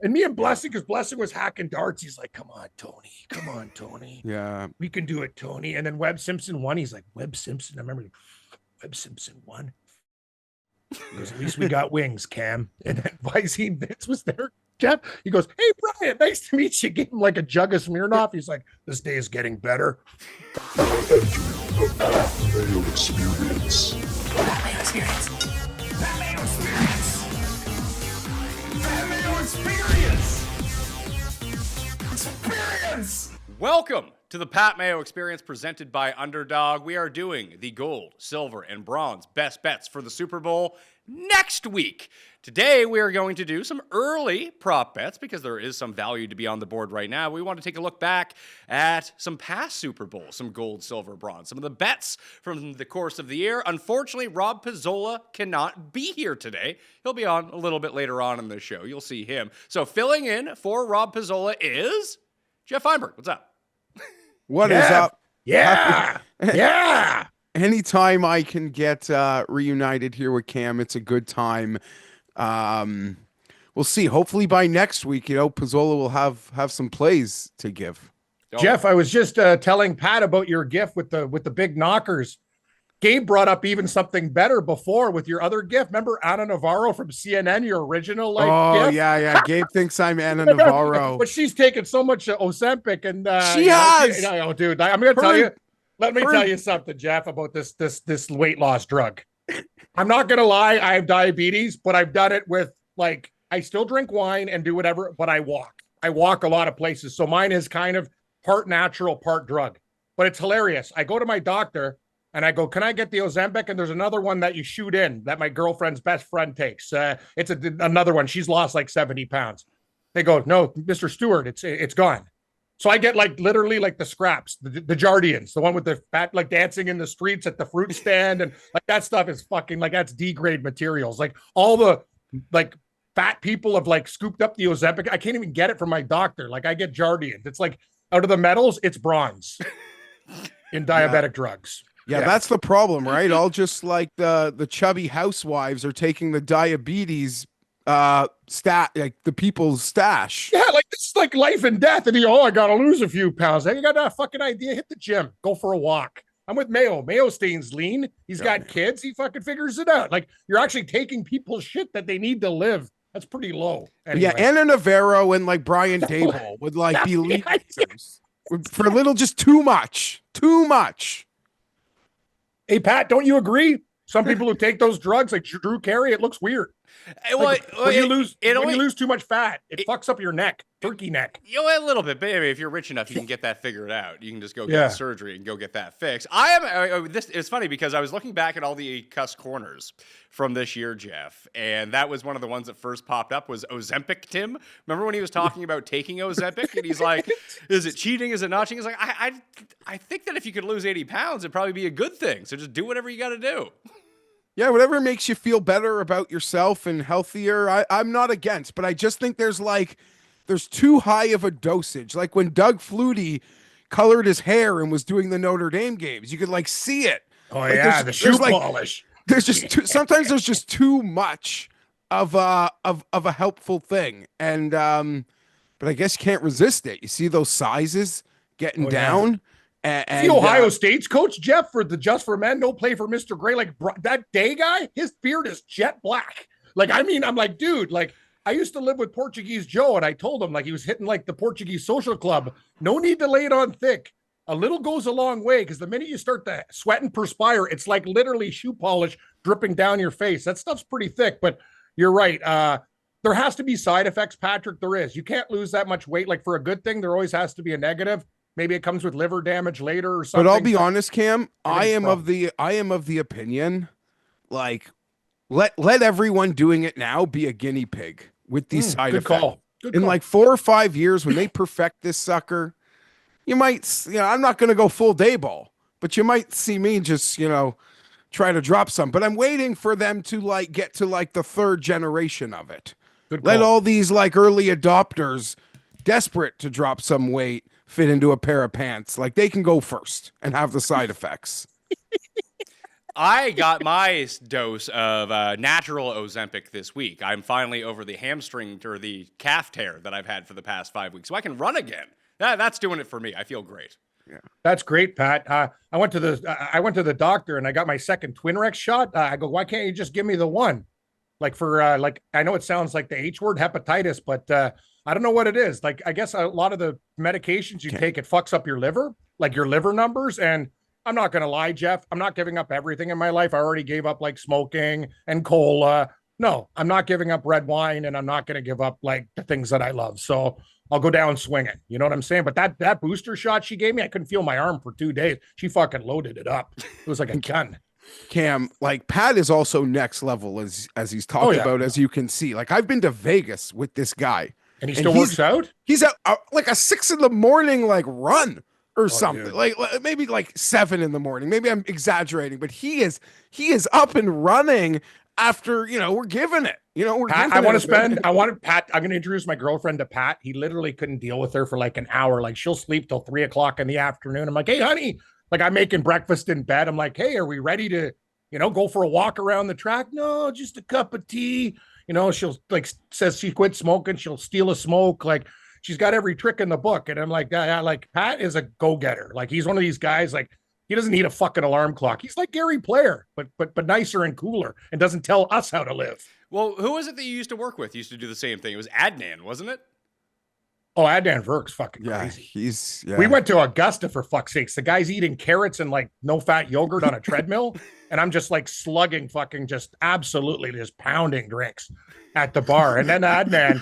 And me and Blessing, because Blessing was hacking darts, he's like, come on, Tony. Come on, Tony. Yeah. We can do it, Tony. And then Webb Simpson won. He's like, Webb Simpson. I remember Webb Simpson won. Because at least we got wings, Cam. And then Visine Vince was there. Geoff, he goes, hey, Brian, nice to meet you. Gave him like a jug of Smirnoff. He's like, this day is getting better. Mayo experience. Mayo experience. Mayo experience. Mayo experience. Experience. Welcome to the Pat Mayo Experience presented by Underdog. We are doing the gold, silver, and bronze best bets for the Super Bowl next week. Today, we are going to do some early prop bets because there is some value to be on the board right now. We want to take a look back at some past Super Bowls, some gold, silver, bronze, some of the bets from the course of the year. Unfortunately, Rob Pizzola cannot be here today. He'll be on a little bit later on in the show. You'll see him. So filling in for Rob Pizzola is Geoff Fienberg. What's up? What is up? Yeah. Yeah. Anytime I can get reunited here with Cam, it's a good time. We'll see. Hopefully by next week, Pizzola will have some plays to give. Oh. Geoff, I was just telling Pat about your gift with the big knockers. Gabe brought up even something better before with your other gift. Remember Anna Navarro from CNN, your original gift? Yeah. Gabe thinks I'm Anna Navarro. But she's taken so much Ozempic and she has. Dude, I'm going to tell you. Let me tell you something, Geoff, about this weight loss drug. I'm not going to lie. I have diabetes, but I've done it with I still drink wine and do whatever, but I walk. I walk a lot of places. So mine is kind of part natural, part drug, but it's hilarious. I go to my doctor and I go, can I get the Ozempic? And there's another one that you shoot in that my girlfriend's best friend takes. It's another one. She's lost like 70 pounds. They go, no, Mr. Stewart, it's gone. So I get literally the scraps, the Jardians, the one with the fat, dancing in the streets at the fruit stand. And that stuff is fucking that's D-grade materials. All the fat people have scooped up the Ozempic. I can't even get it from my doctor. I get Jardians. It's out of the metals, it's bronze in diabetic drugs. Yeah, that's the problem, right? All just the chubby housewives are taking the diabetes the people's stash. Yeah, this is life and death. And I gotta lose a few pounds. You got a fucking idea? Hit the gym, go for a walk. I'm with Mayo. Mayo stays lean. He's got kids. He fucking figures it out. You're actually taking people's shit that they need to live. That's pretty low. Anyway. Yeah, Anna Navarro and Brian Dable would be leaders for a little, just too much. Too much. Hey, Pat, don't you agree? Some people who take those drugs, like Drew Carey, it looks weird. When you lose too much fat, it fucks up your neck, turkey neck. A little bit, but if you're rich enough, you can get that figured out. You can just go get surgery and go get that fixed. It's funny because I was looking back at all the cuss corners from this year, Geoff, and that was one of the ones that first popped up was Ozempic Tim. Remember when he was talking about taking Ozempic and he's like, is it cheating? Is it not cheating? He's like, I think that if you could lose 80 pounds, it'd probably be a good thing. So just do whatever you got to do. Yeah, whatever makes you feel better about yourself and healthier, I'm not against. But I just think there's too high of a dosage. Like when Doug Flutie colored his hair and was doing the Notre Dame games, you could see it. Oh yeah, the shoe polish. There's just sometimes there's just too much of a helpful thing, and but I guess you can't resist it. You see those sizes getting down. Yeah. And the Ohio State's coach, Geoff, for the Just for Men, no play for Mr. Gray. That day guy, his beard is jet black. I'm like, dude, I used to live with Portuguese Joe, and I told him he was hitting the Portuguese social club. No need to lay it on thick. A little goes a long way because the minute you start to sweat and perspire, it's literally shoe polish dripping down your face. That stuff's pretty thick, but you're right. There has to be side effects, Patrick. There is. You can't lose that much weight. For a good thing, there always has to be a negative. Maybe it comes with liver damage later or something. But I'll be honest, Cam, I am of the opinion, let everyone doing it now be a guinea pig with these side effects. Call. In 4 or 5 years, when they perfect this sucker, you might, I'm not going to go full day ball, but you might see me just, try to drop some. But I'm waiting for them to get to the third generation of it. Let all these early adopters desperate to drop some weight fit into a pair of pants. They can go first and have the side effects. I got my dose of natural Ozempic this week. I'm finally over the hamstring or the calf tear that I've had for the past 5 weeks, so I can run again. That's doing it for me. I feel great. Yeah, that's great, Pat. I went to the doctor and I got my second Twinrex shot. I go, why can't you just give me the one? Like for like, I know it sounds like the H word, hepatitis, but I don't know what it is. Like, I guess a lot of the medications you take, it fucks up your liver, like your liver numbers. And I'm not going to lie, Jeff, I'm not giving up everything in my life. I already gave up like smoking and cola. No, I'm not giving up red wine, and I'm not going to give up like the things that I love. So I'll go down swinging. You know what I'm saying? But that booster shot she gave me, I couldn't feel my arm for 2 days. She fucking loaded it up. It was like a gun. Cam, like Pat is also next level as he's talking about, as you can see. Like I've been to Vegas with this guy, and he still works out. He's at like a 6 a.m. like run or something, dude. Like maybe like 7 a.m. Maybe I'm exaggerating, but he is up and running after we're giving it. We're Pat, I wanted Pat. I'm going to introduce my girlfriend to Pat. He literally couldn't deal with her for like an hour. Like she'll sleep till 3 o'clock in the afternoon. I'm like, hey, honey. Like I'm making breakfast in bed. I'm like, hey, are we ready to, go for a walk around the track? No, just a cup of tea. She'll like says she quit smoking. She'll steal a smoke. Like she's got every trick in the book. And I'm like, yeah, like Pat is a go-getter. Like he's one of these guys, like he doesn't need a fucking alarm clock. He's like Gary Player, but nicer and cooler, and doesn't tell us how to live. Well, who was it that you used to work with? You used to do the same thing. It was Adnan, wasn't it? Oh, Adnan Verk's fucking crazy. Yeah, we went to Augusta for fuck's sakes. The guy's eating carrots and like no fat yogurt on a treadmill. And I'm just like slugging fucking just absolutely just pounding drinks at the bar. And then Adnan,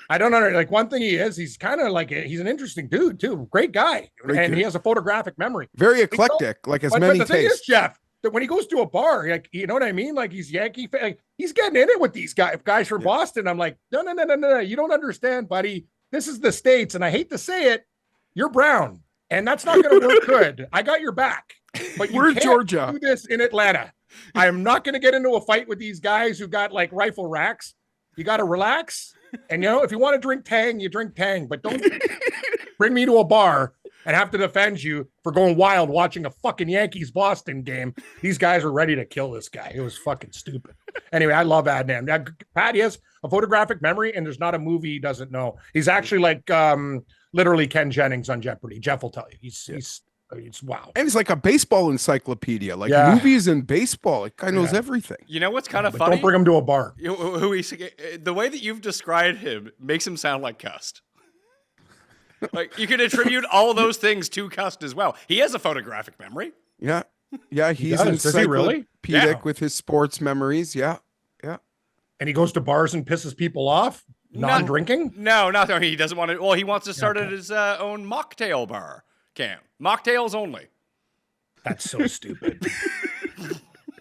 I don't know, like one thing he's kind of like, he's an interesting dude too. Great guy. And he has a photographic memory. Very eclectic, like as many tastes. Thing is, Jeff, that when he goes to a bar, like, you know what I mean? Like he's Yankee, like, he's getting in it with these guys from Boston. I'm like, no. You don't understand, buddy. This is the States, and I hate to say it, you're brown, and that's not going to work good. I got your back, but you can't Georgia. Do this in Atlanta. I am not going to get into a fight with these guys who got like rifle racks. You got to relax, and if you want to drink Tang, you drink Tang, but don't bring me to a bar and have to defend you for going wild watching a fucking Yankees-Boston game. These guys are ready to kill this guy. It was fucking stupid. Anyway, I love Adnan. Pat, he has a photographic memory, and there's not a movie he doesn't know. He's actually like literally Ken Jennings on Jeopardy. Jeff will tell you. He's wow. And he's like a baseball encyclopedia, like movies and baseball. Like guy knows everything. You know what's kind of funny? Don't bring him to a bar. The way that you've described him makes him sound like Cust. Like you could attribute all those things to Cust as well. He has a photographic memory. Yeah, he's encyclopedic with his sports memories. Yeah. And he goes to bars and pisses people off. Non-drinking? No, not that he doesn't want to. Well, he wants to start his own mocktail bar. Cam, mocktails only. That's so stupid. You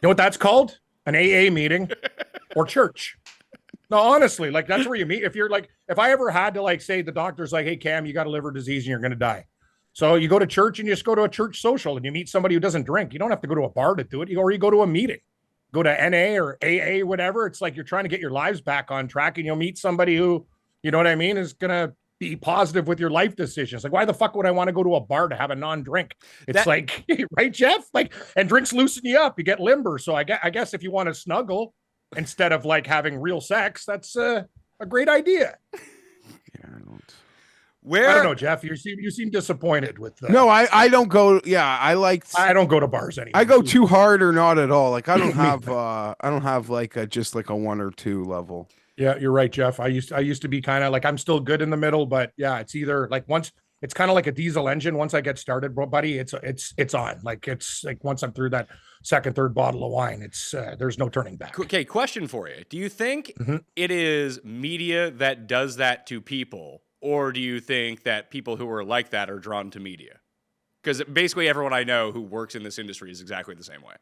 know what that's called? An AA meeting or church. No, honestly, like that's where you meet. If you're like, if I ever had to like say the doctor's like, hey, Cam, you got a liver disease and you're going to die. So you go to church and you just go to a church social and you meet somebody who doesn't drink. You don't have to go to a bar to do it. Or you go to a meeting, go to NA or AA, whatever. It's like you're trying to get your lives back on track and you'll meet somebody who, you know what I mean, is going to be positive with your life decisions. Like, why the fuck would I want to go to a bar to have a non-drink? It's like, right, Jeff? Like, and drinks loosen you up. You get limber. So I guess if you want to snuggle instead of like having real sex, that's a great idea. I don't know, Jeff. You seem disappointed with. No, I don't go. Yeah, I don't go to bars anymore. I go too hard or not at all. Like I don't have like just like a 1 or 2 level. Yeah, you're right, Jeff. I used to be kind of like I'm still good in the middle, but yeah, it's either like once it's kind of like a diesel engine. Once I get started, buddy, it's on. Like it's like once I'm through that second, third bottle of wine, it's there's no turning back. Okay, question for you: do you think it is media that does that to people? Or do you think that people who are like that are drawn to media? Because basically everyone I know who works in this industry is exactly the same way.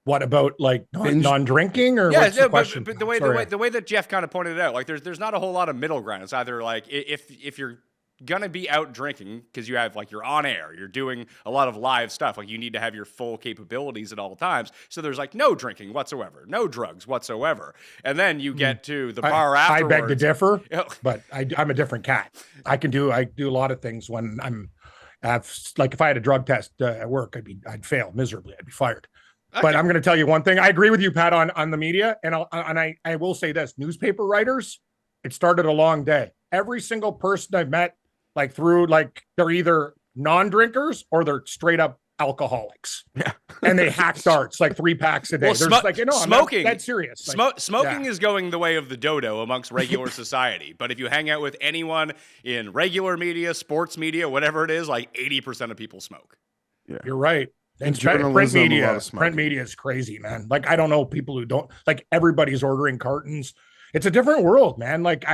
What about like non-drinking or what's the question? But the way that Jeff kind of pointed it out, like there's not a whole lot of middle ground. It's either like if you're gonna be out drinking because you have like you're on air, you're doing a lot of live stuff, like you need to have your full capabilities at all times. So there's like no drinking whatsoever, no drugs whatsoever, and then you get to the bar afterwards. I beg to differ, but I'm a different cat. I do a lot of things when I'm Like if I had a drug test at work, I'd fail miserably. I'd be fired. Okay. But I'm going to tell you one thing. I agree with you, Pat, on the media, and I will say this: newspaper writers, it started a long day. Every single person I've met, like through, like they're either non-drinkers or they're straight up alcoholics. Yeah. And they hack darts like 3 packs a day. Well, There's like, smoking. I'm not that serious. Like, Smoking is going the way of the dodo amongst regular society. But if you hang out with anyone in regular media, sports media, whatever it is, like 80% of people smoke. Yeah. You're right. And journalism, a lot of smoking. print media is crazy, man. Like, I don't know people who don't, like, everybody's ordering cartons. It's a different world, man. Like,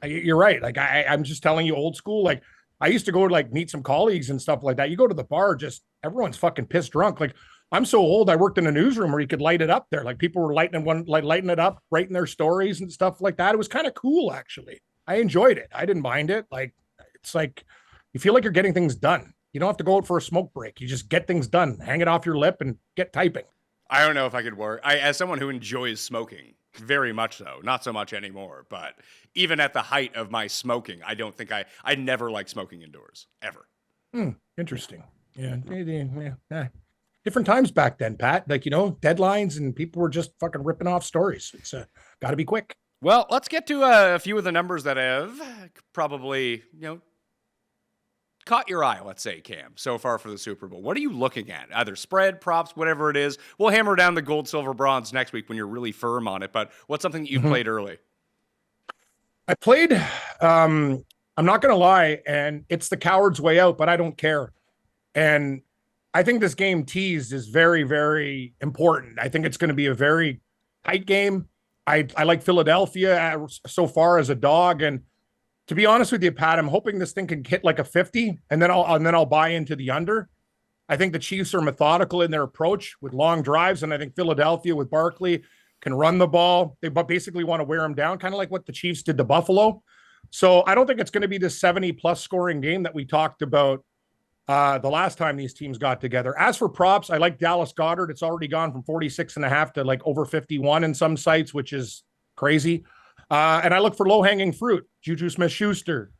you're right. Like, I'm just telling you, old school. Like, I used to go to like meet some colleagues and stuff like that. You go to the bar, just everyone's fucking pissed drunk. Like, I'm so old. I worked in a newsroom where you could light it up there. Like, people were lighting it up, writing their stories and stuff like that. It was kind of cool, actually. I enjoyed it. I didn't mind it. Like, it's like you feel like you're getting things done. You don't have to go out for a smoke break. You just get things done, hang it off your lip, and get typing. I don't know if I could work. As someone who enjoys smoking, very much so, not so much anymore, but even at the height of my smoking, I don't think I never liked smoking indoors, ever. Interesting. Yeah. Different times back then, Pat. Like, deadlines and people were just fucking ripping off stories. It's got to be quick. Well, let's get to a few of the numbers that have probably, caught your eye, let's say, Cam, so far for the Super Bowl. What are you looking at? Either spread, props, whatever it is. We'll hammer down the gold, silver, bronze next week when you're really firm on it, but what's something that you played early? I played, I'm not going to lie, and it's the coward's way out, but I don't care. And I think this game teased is very, very important. I think it's going to be a very tight game. I like Philadelphia so far as a dog, and to be honest with you, Pat, I'm hoping this thing can hit like a 50, and then I'll buy into the under. I think the Chiefs are methodical in their approach with long drives, and I think Philadelphia with Barkley can run the ball. They basically want to wear them down, kind of like what the Chiefs did to Buffalo. So I don't think it's going to be this 70-plus scoring game that we talked about the last time these teams got together. As for props, I like Dallas Goedert. It's already gone from 46.5 to like over 51 in some sites, which is crazy. And I look for low-hanging fruit, Juju Smith-Schuster,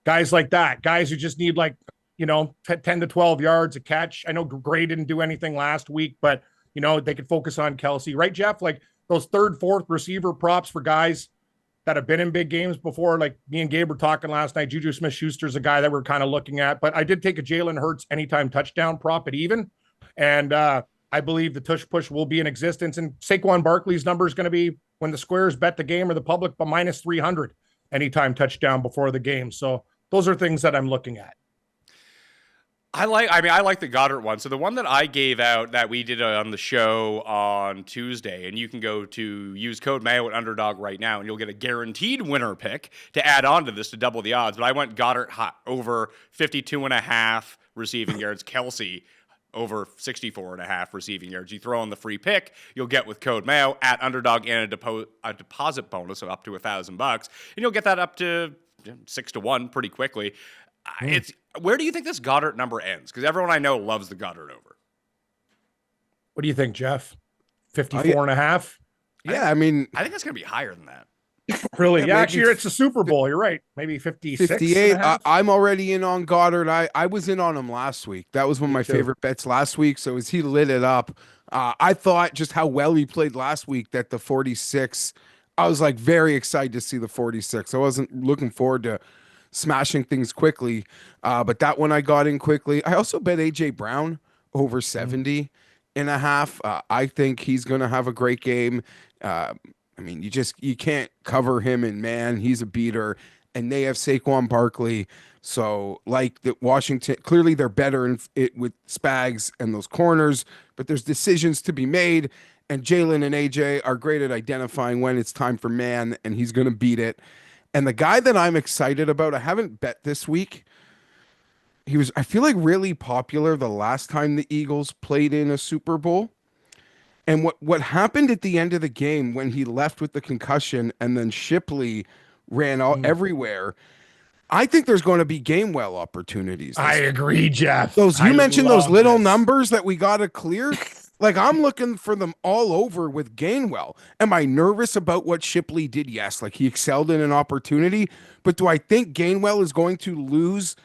guys like that, guys who just need 10 to 12 yards a catch. I know Gray didn't do anything last week, but, they could focus on Kelsey. Right, Geoff? Like those third, fourth receiver props for guys that have been in big games before, like me and Gabe were talking last night. Juju Smith-Schuster's a guy that we're kind of looking at. But I did take a Jalen Hurts anytime touchdown prop at even. And I believe the tush push will be in existence. And Saquon Barkley's number is going to be, when the squares bet the game or the public, but minus 300 anytime touchdown before the game. So those are things that I'm looking at. I like the Goddard one. So the one that I gave out that we did on the show on Tuesday, and you can go to use code Mayo at Underdog right now, and you'll get a guaranteed winner pick to add on to this to double the odds. But I went Goddard over 52.5 receiving yards, Kelsey over 64.5 receiving yards. You throw in the free pick, you'll get with code Mayo at Underdog and a deposit bonus of up to $1,000, and you'll get that up to 6-1 pretty quickly. It's where do you think this Goddard number ends? Because everyone I know loves the Goddard over. What do you think, Geoff? 54.5? Yeah, I mean, I think it's going to be higher than that. Really? Yeah, actually, it's a Super Bowl. You're right. Maybe 56. 58. I'm already in on Goddard. I was in on him last week. That was one of my favorite bets last week. So as he lit it up, I thought just how well he played last week that the 46, I was like very excited to see the 46. I wasn't looking forward to smashing things quickly, but that one I got in quickly. I also bet AJ Brown over 70.5. I think he's going to have a great game. I mean, you can't cover him in man. He's a beater, and they have Saquon Barkley. So, like the Washington, clearly they're better in it with Spags and those corners, but there's decisions to be made. And Jalen and AJ are great at identifying when it's time for man, and he's going to beat it. And the guy that I'm excited about, I haven't bet this week. He was, I feel like, really popular the last time the Eagles played in a Super Bowl. And what happened at the end of the game when he left with the concussion and then Shipley ran all everywhere, I think there's going to be Gainwell opportunities. I agree, Geoff. You mentioned those little numbers that we got to clear. Like, I'm looking for them all over with Gainwell. Am I nervous about what Shipley did? Yes, like he excelled in an opportunity. But do I think Gainwell is going to lose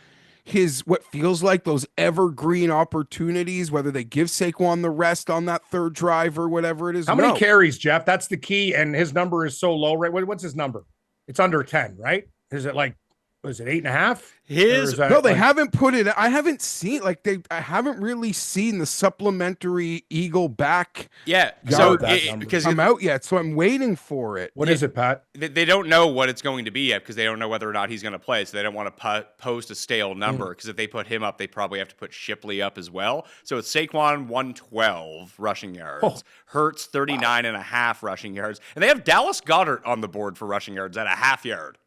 what feels like those evergreen opportunities, whether they give Saquon the rest on that third drive or whatever it is. How many carries, Jeff? That's the key. And his number is so low, right? What's his number? It's under 10, right? Is it like, was it 8.5? No, they haven't put it. I haven't seen I haven't really seen the supplementary Eagle back. Yeah, so because I'm out yet, so I'm waiting for it. What is it, Pat? They don't know what it's going to be yet because they don't know whether or not he's going to play. So they don't want to post a stale number because if they put him up, they probably have to put Shipley up as well. So it's Saquon 112 rushing yards, Hurts 39.5 rushing yards, and they have Dallas Goedert on the board for rushing yards at a half yard.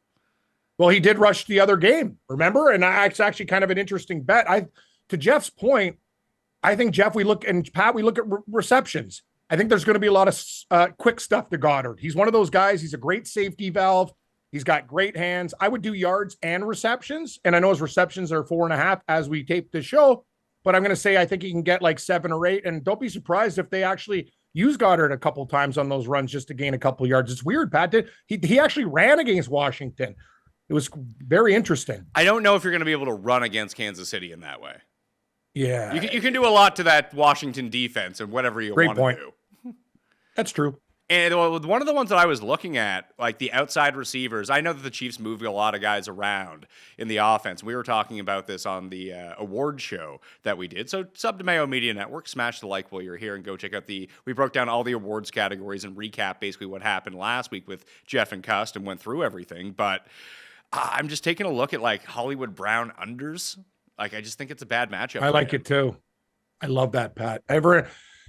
Well, he did rush the other game, remember? And it's actually kind of an interesting bet. To Jeff's point, I think, Jeff, we look at receptions. I think there's going to be a lot of quick stuff to Goddard. He's one of those guys. He's a great safety valve. He's got great hands. I would do yards and receptions. And I know his receptions are 4.5 as we tape the show, but I'm going to say I think he can get like 7 or 8. And don't be surprised if they actually use Goddard a couple times on those runs just to gain a couple yards. It's weird, Pat. He actually ran against Washington. It was very interesting. I don't know if you're going to be able to run against Kansas City in that way. Yeah. You can do a lot to that Washington defense and whatever you want to do. That's true. And one of the ones that I was looking at, like the outside receivers, I know that the Chiefs move a lot of guys around in the offense. We were talking about this on the award show that we did. So sub to Mayo Media Network, smash the like while you're here, and go check out we broke down all the awards categories and recap basically what happened last week with Jeff and Cust and went through everything. But I'm just taking a look at like Hollywood Brown unders. Like, I just think it's a bad matchup. I like it too. I love that, Pat.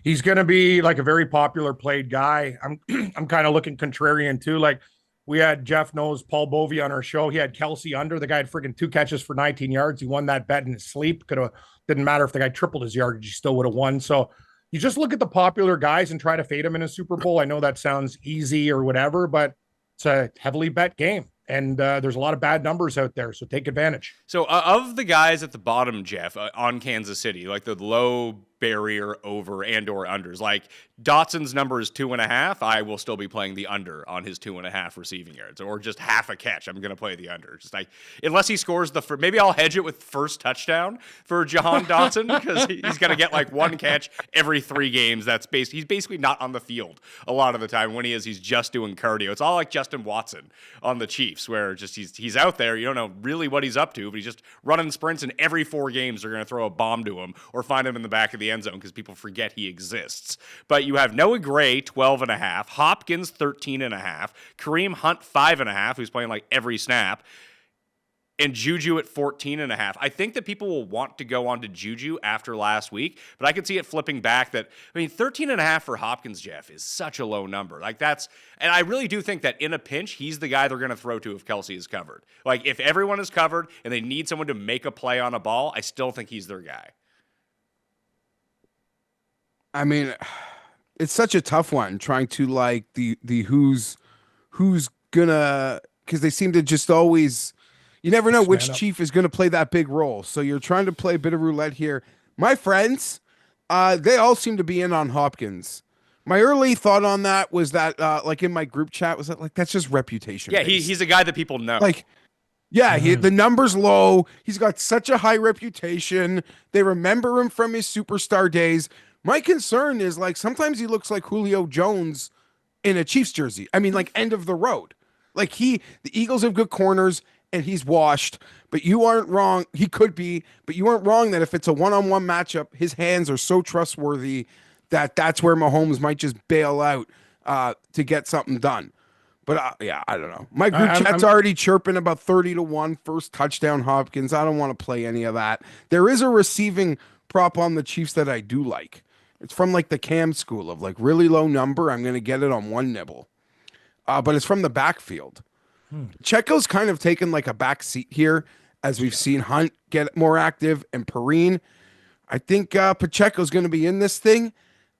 He's going to be like a very popular played guy. I'm kind of looking contrarian too. Like, we had Jeff knows Paul Bovey on our show. He had Kelsey under. The guy had friggin' 2 catches for 19 yards. He won that bet in his sleep. Didn't matter if the guy tripled his yardage, he still would have won. So you just look at the popular guys and try to fade them in a Super Bowl. I know that sounds easy or whatever, but it's a heavily bet game. And there's a lot of bad numbers out there, so take advantage. So of the guys at the bottom, Jeff, on Kansas City, like the low barrier over and or unders, like Dotson's number is 2.5. I will still be playing the under on his 2.5 receiving yards, or just half a catch. I'm going to play the under. Just like, unless he scores maybe I'll hedge it with first touchdown for Jahan Dotson because he's going to get like 1 catch every 3 games. He's basically not on the field a lot of the time. When he is, he's just doing cardio. It's all like Justin Watson on the Chiefs, where just he's out there. You don't know really what he's up to, but he's just running sprints, and every 4 games they're going to throw a bomb to him or find him in the back of the end zone because people forget he exists. But you have Noah Gray 12.5, Hopkins 13.5, Kareem Hunt 5.5, who's playing like every snap, and Juju at 14.5. I think that people will want to go on to Juju after last week, but I could see it flipping back. 13.5 for Hopkins, Jeff, is such a low number. And I really do think that in a pinch, he's the guy they're going to throw to if Kelsey is covered. Like, if everyone is covered and they need someone to make a play on a ball, I still think he's their guy. I mean, it's such a tough one trying to like the who's gonna, because they seem to just always, you never know which chief is going to play that big role. So you're trying to play a bit of roulette here. My friends, they all seem to be in on Hopkins. My early thought on that was that, like in my group chat, was that like, that's just reputation. Yeah, he's a guy that people know. Like, yeah, the number's low. He's got such a high reputation. They remember him from his superstar days. My concern is, like, sometimes he looks like Julio Jones in a Chiefs jersey. I mean, like, end of the road. Like, the Eagles have good corners, and he's washed, but you aren't wrong. He could be, but you aren't wrong that if it's a one-on-one matchup, his hands are so trustworthy that's where Mahomes might just bail out to get something done. But yeah, I don't know. My group chat's already chirping about 30-1 first touchdown Hopkins. I don't want to play any of that. There is a receiving prop on the Chiefs that I do like. It's from like the Cam school of like really low number. I'm going to get it on 1 nibble. But it's from the backfield. Checo's kind of taken like a back seat here as we've seen Hunt get more active and Perrine. I think Pacheco's going to be in this thing.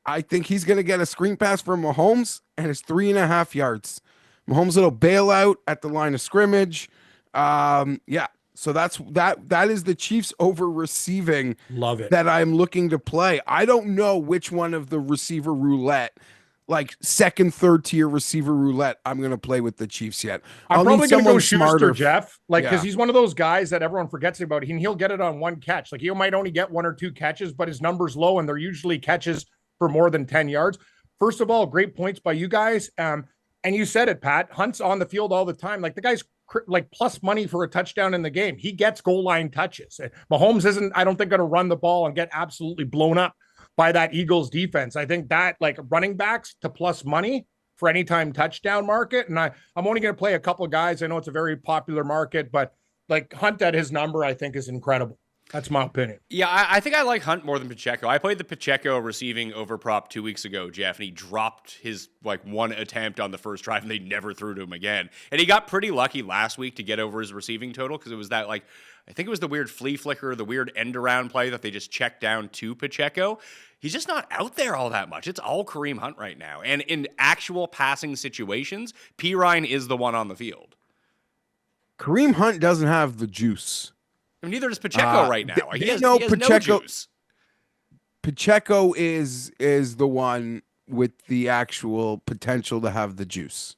I think he's going to get a screen pass from Mahomes, and it's 3.5 yards. Mahomes will bail out at the line of scrimmage. Yeah. So that is the Chiefs over receiving. Love it. That I'm looking to play. I don't know which one of the receiver roulette like second, third tier receiver roulette, I'm going to play with the Chiefs yet. I'm probably going to go Schuster, smarter. Jeff, like, because Yeah. he's one of those guys that everyone forgets about. He'll get it on one catch. Like, he might only get 1 or 2 catches, but his number's low, and they're usually catches for more than 10 yards. First of all, great points by you guys. And you said it, Pat. Hunt's on the field all the time. Like, the guy's like plus money for a touchdown in the game. He gets goal line touches. Mahomes isn't, I don't think, going to run the ball and get absolutely blown up by that Eagles defense. I think that, like, running backs to plus money for anytime touchdown market. And I'm only going to play a couple of guys. I know it's a very popular market, but like Hunt at his number, I think is incredible. That's my opinion. Yeah, I think I like Hunt more than Pacheco. I played the Pacheco receiving over prop 2 weeks ago, Jeff, and he dropped his like one attempt on the first drive, and they never threw to him again. And he got pretty lucky last week to get over his receiving total because it was that, like, I think it was the weird flea flicker, the weird end around play that they just checked down to Pacheco. He's just not out there all that much. It's all Kareem Hunt right now. And in actual passing situations, Pirine is the one on the field. Kareem Hunt doesn't have the juice. I mean, neither does Pacheco right now. He has Pacheco, no juice. Pacheco is the one with the actual potential to have the juice.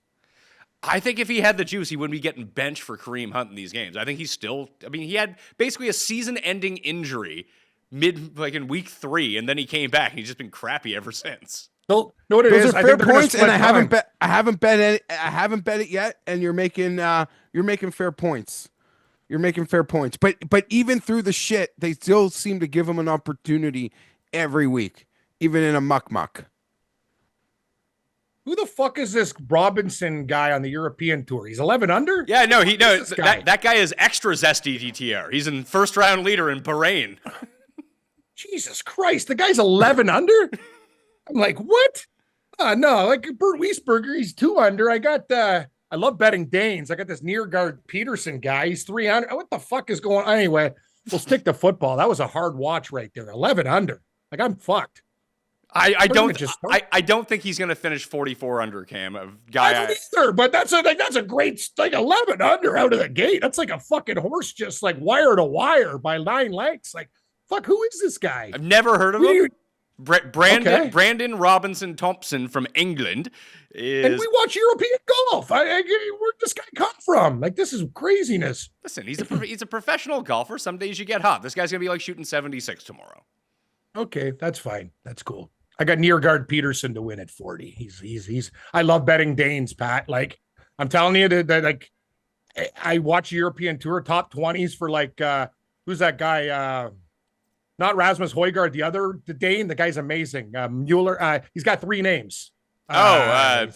I think if he had the juice, he wouldn't be getting benched for Kareem Hunt in these games. I think he's still, I mean, he had basically a season-ending injury in week 3, and then he came back, and he's just been crappy ever since. No, what it Those is, are I fair think they're points, and I gonna haven't bet it yet, and you're making fair points. You're making fair points. But even through the shit, they still seem to give him an opportunity every week, even in a muck. Who the fuck is this Robinson guy on the European tour? He's 11 under? Yeah, no, guy? that guy is extra zesty DTR. He's in first round leader in Bahrain. Jesus Christ, the guy's 11 under? I'm like, what? No, like Bert Wiesberger, he's 2 under. I love betting Danes. I got this Nearguard Peterson guy. He's 300. What the fuck is going on? Anyway, we'll stick to football. That was a hard watch right there. 11 under. Like, I'm fucked. I don't think he's going to finish 44 under, Cam. But that's a great, like, 11 under out of the gate. That's like a fucking horse just like wire to wire by 9 lengths. Like, fuck, who is this guy? I've never heard of him. Okay. Brandon Robinson Thompson from England is. And we watch European golf. Where'd this guy come from? Like, this is craziness. Listen, he's a professional golfer. Some days you get hot. This guy's gonna be like shooting 76 tomorrow. Okay, that's fine. That's cool. I got Nearguard Peterson to win at 40. He's. I love betting Danes, Pat. Like, I'm telling you that like, I watch European Tour top 20s for like who's that guy? Not Rasmus Højgaard, the Dane. The guy's amazing. Mueller. He's got 3 names. Moeller.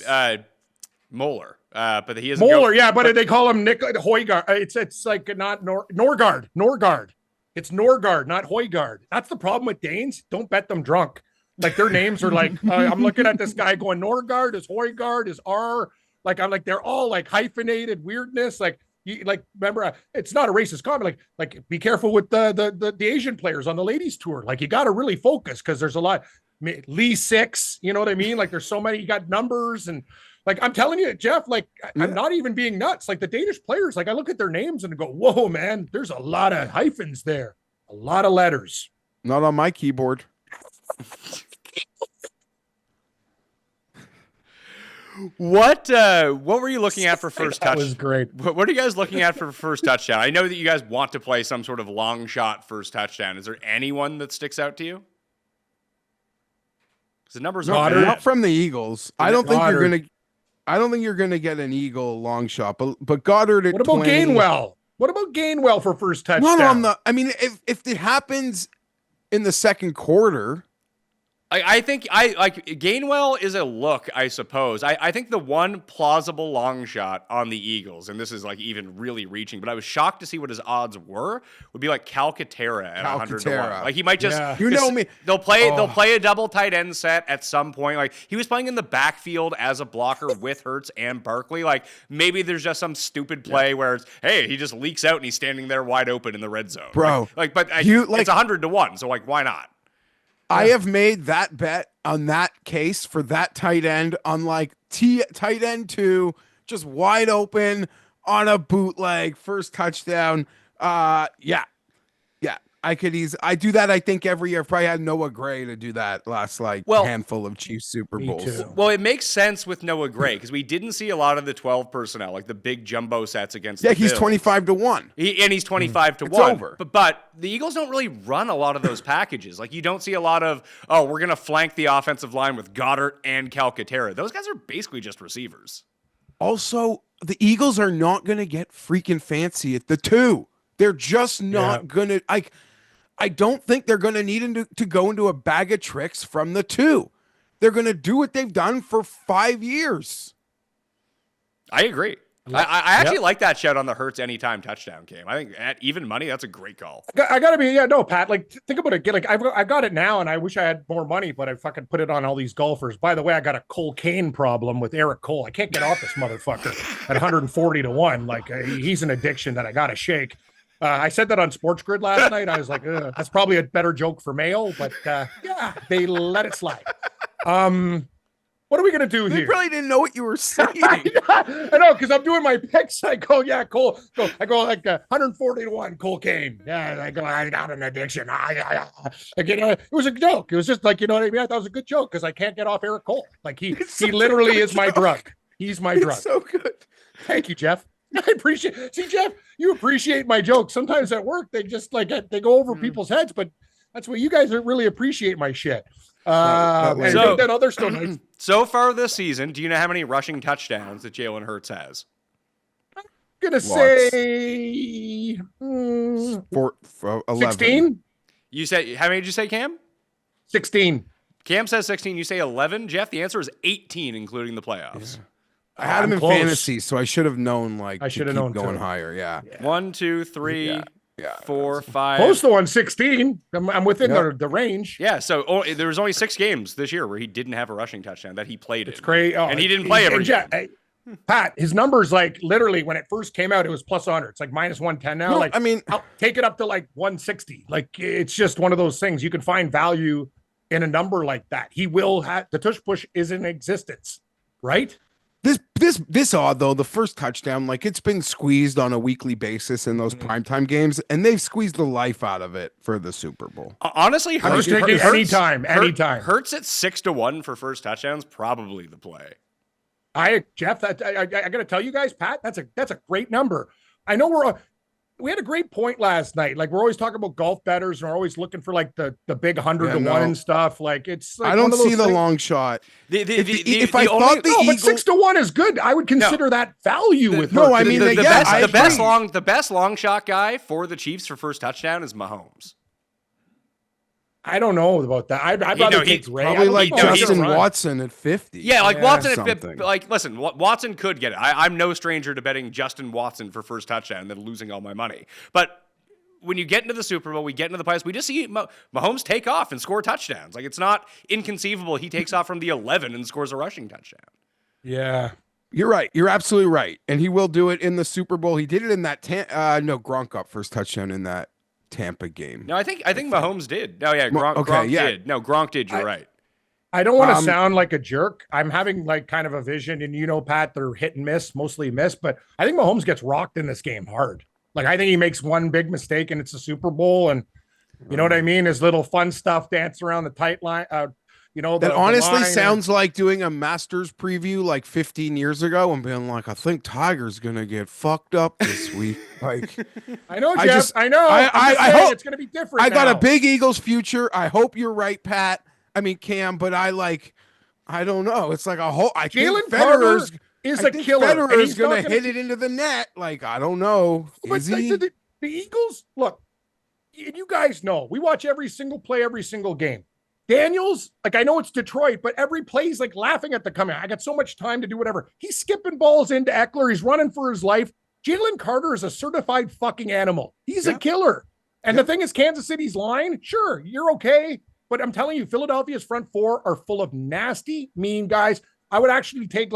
But he is Moeller. Yeah, but they call him Nick Højgaard. It's like not Norgard. Norgard. It's Norgard, not Højgaard. That's the problem with Danes. Don't bet them drunk. Like, their names are like, I'm looking at this guy going, Norgard is Højgaard is R. Like, I'm like, they're all like hyphenated weirdness. Like, remember, it's not a racist comment. Like, be careful with the Asian players on the ladies tour. Like, you got to really focus because there's a lot. Lee 6, you know what I mean? Like, there's so many. You got numbers and like, I'm telling you, Jeff. Like, I'm not even being nuts. Like, the Danish players. Like, I look at their names and go, whoa, man. There's a lot of hyphens there. A lot of letters. Not on my keyboard. What were you looking at for first touch? That was great. What are you guys looking at for first touchdown? I know that you guys want to play some sort of long shot first touchdown. Is there anyone that sticks out to you? Because the numbers are not from the Eagles. I don't think you're gonna get an Eagle long shot, but Goddard at What about 20. Gainwell? What about Gainwell for first touchdown? Not on the. I mean, if it happens in the second quarter. I think Gainwell is a look, I suppose. I think the one plausible long shot on the Eagles, and this is like even really reaching, but I was shocked to see what his odds were, would be like Calcaterra at 100 to 1. Like, he might just, you know me. They'll play a double tight end set at some point. Like, he was playing in the backfield as a blocker with Hurts and Barkley. Like, maybe there's just some stupid play where it's, hey, he just leaks out and he's standing there wide open in the red zone. Bro. It's 100 to 1. So, like, why not? I have made that bet on that case for that tight end on like tight end 2, just wide open on a bootleg first touchdown. Yeah. I do that. I think every year. I've probably had Noah Gray to do that last handful of Chiefs Super me Bowls. too. Well, it makes sense with Noah Gray because we didn't see a lot of the 12 personnel, like the big jumbo sets against. Yeah, the he's Bills. 25-1. He's 25 to It's 1. over. But the Eagles don't really run a lot of those packages. Like you don't see a lot of, we're gonna flank the offensive line with Goddard and Calcaterra. Those guys are basically just receivers. Also, the Eagles are not going to get freaking fancy at the 2. They're just not going to. I don't think they're going to need to go into a bag of tricks from the 2. They're going to do what they've done for 5 years. I agree. I actually like that shout on the Hurts anytime touchdown game. I think at even money, that's a great call. I gotta be, Pat. Like, think about it. Like, I've got it now, and I wish I had more money, but I fucking put it on all these golfers. By the way, I got a cocaine problem with Eric Cole. I can't get off this motherfucker at 140-1. Like, he's an addiction that I gotta shake. I said that on Sports Grid last night. I was like, that's probably a better joke for Mayo, but yeah, they let it slide. What are we gonna do here? They probably didn't know what you were saying. I know, because I'm doing my picks. I go, yeah, Cole. I go like 140-1, cocaine. Yeah, I go, I got an addiction. It was a joke. It was just like, you know what I mean? I thought it was a good joke because I can't get off Eric Cole. Like he literally is my drug. He's my drug. It's so good. Thank you, Jeff. I appreciate. See, Jeff, you appreciate my jokes. Sometimes at work they just like they go over people's heads, but that's what you guys really appreciate my shit. That other stuff. So far this season, do you know how many rushing touchdowns that Jalen Hurts has? I'm gonna say 16. You said how many did you say, Cam? 16. Cam says 16. You say 11. Jeff, the answer is 18, including the playoffs. Yeah. I had him in close. Fantasy, so I should have known. I should have known going too. higher. Yeah. 1, 2, 3, Yeah. 4, 5. Close to 116. I'm within the range. Yeah, so there was only 6 games this year where he didn't have a rushing touchdown that he played It's in. crazy. And he didn't play every game. Pat, his numbers, like literally when it first came out, it was plus 100. It's like minus 110 now. No, like, I mean, I'll take it up to like 160. Like, it's just one of those things. You can find value in a number like that. He will have the tush push is in existence, right? This odd though, the first touchdown, like it's been squeezed on a weekly basis in those primetime games, and they've squeezed the life out of it for the Super Bowl. Honestly, I'm just thinking anytime. Hurts at 6-1 for first touchdowns, probably the play. Jeff, I got to tell you guys, Pat, that's a great number. I know we had a great point last night. Like, we're always talking about golf bettors, and we're always looking for like the big 100-1 and stuff. Like, it's like I don't see the long shot. If I thought the Eagles, but 6-1 is good. I would consider that value with no. I mean, the best long shot guy for the Chiefs for first touchdown is Mahomes. I don't know about that. I'd rather take Ray. Probably like Justin Watson at 50. Yeah, like Watson at 50. Like, listen, Watson could get it. I'm no stranger to betting Justin Watson for first touchdown and then losing all my money. But when you get into the Super Bowl, we get into the playoffs, we just see Mahomes take off and score touchdowns. Like, it's not inconceivable he takes off from the 11 and scores a rushing touchdown. Yeah. You're right. You're absolutely right. And he will do it in the Super Bowl. He did it in that Gronk got first touchdown in that Tampa game. No, I think Mahomes did. No, yeah, Gronk did. No, Gronk did. You're right. I don't want to sound like a jerk. I'm having like kind of a vision, and Pat, they're hit and miss, mostly miss, but I think Mahomes gets rocked in this game hard. Like, I think he makes one big mistake, and it's a Super Bowl, and you know what I mean? His little fun stuff, dance around the tight line. That honestly sounds like doing a Masters preview like 15 years ago and being like, I think Tiger's gonna get fucked up this week. Like, I know, Jeff. I know. I hope it's gonna be different. I got a big Eagles future. I hope you're right, Pat. I mean, Cam, but I don't know. It's like a whole. I think Federer's a killer. Federer's gonna hit it into the net. Like, I don't know. Is he? The Eagles, look, you guys know we watch every single play, every single game. Daniels, like, I know it's Detroit, but every play he's like laughing at the coming. I got so much time to do whatever. He's skipping balls into Eckler. He's running for his life. Jalen Carter is a certified fucking animal. He's a killer. And the thing is, Kansas City's line, sure, you're okay. But I'm telling you, Philadelphia's front four are full of nasty, mean guys. I would actually take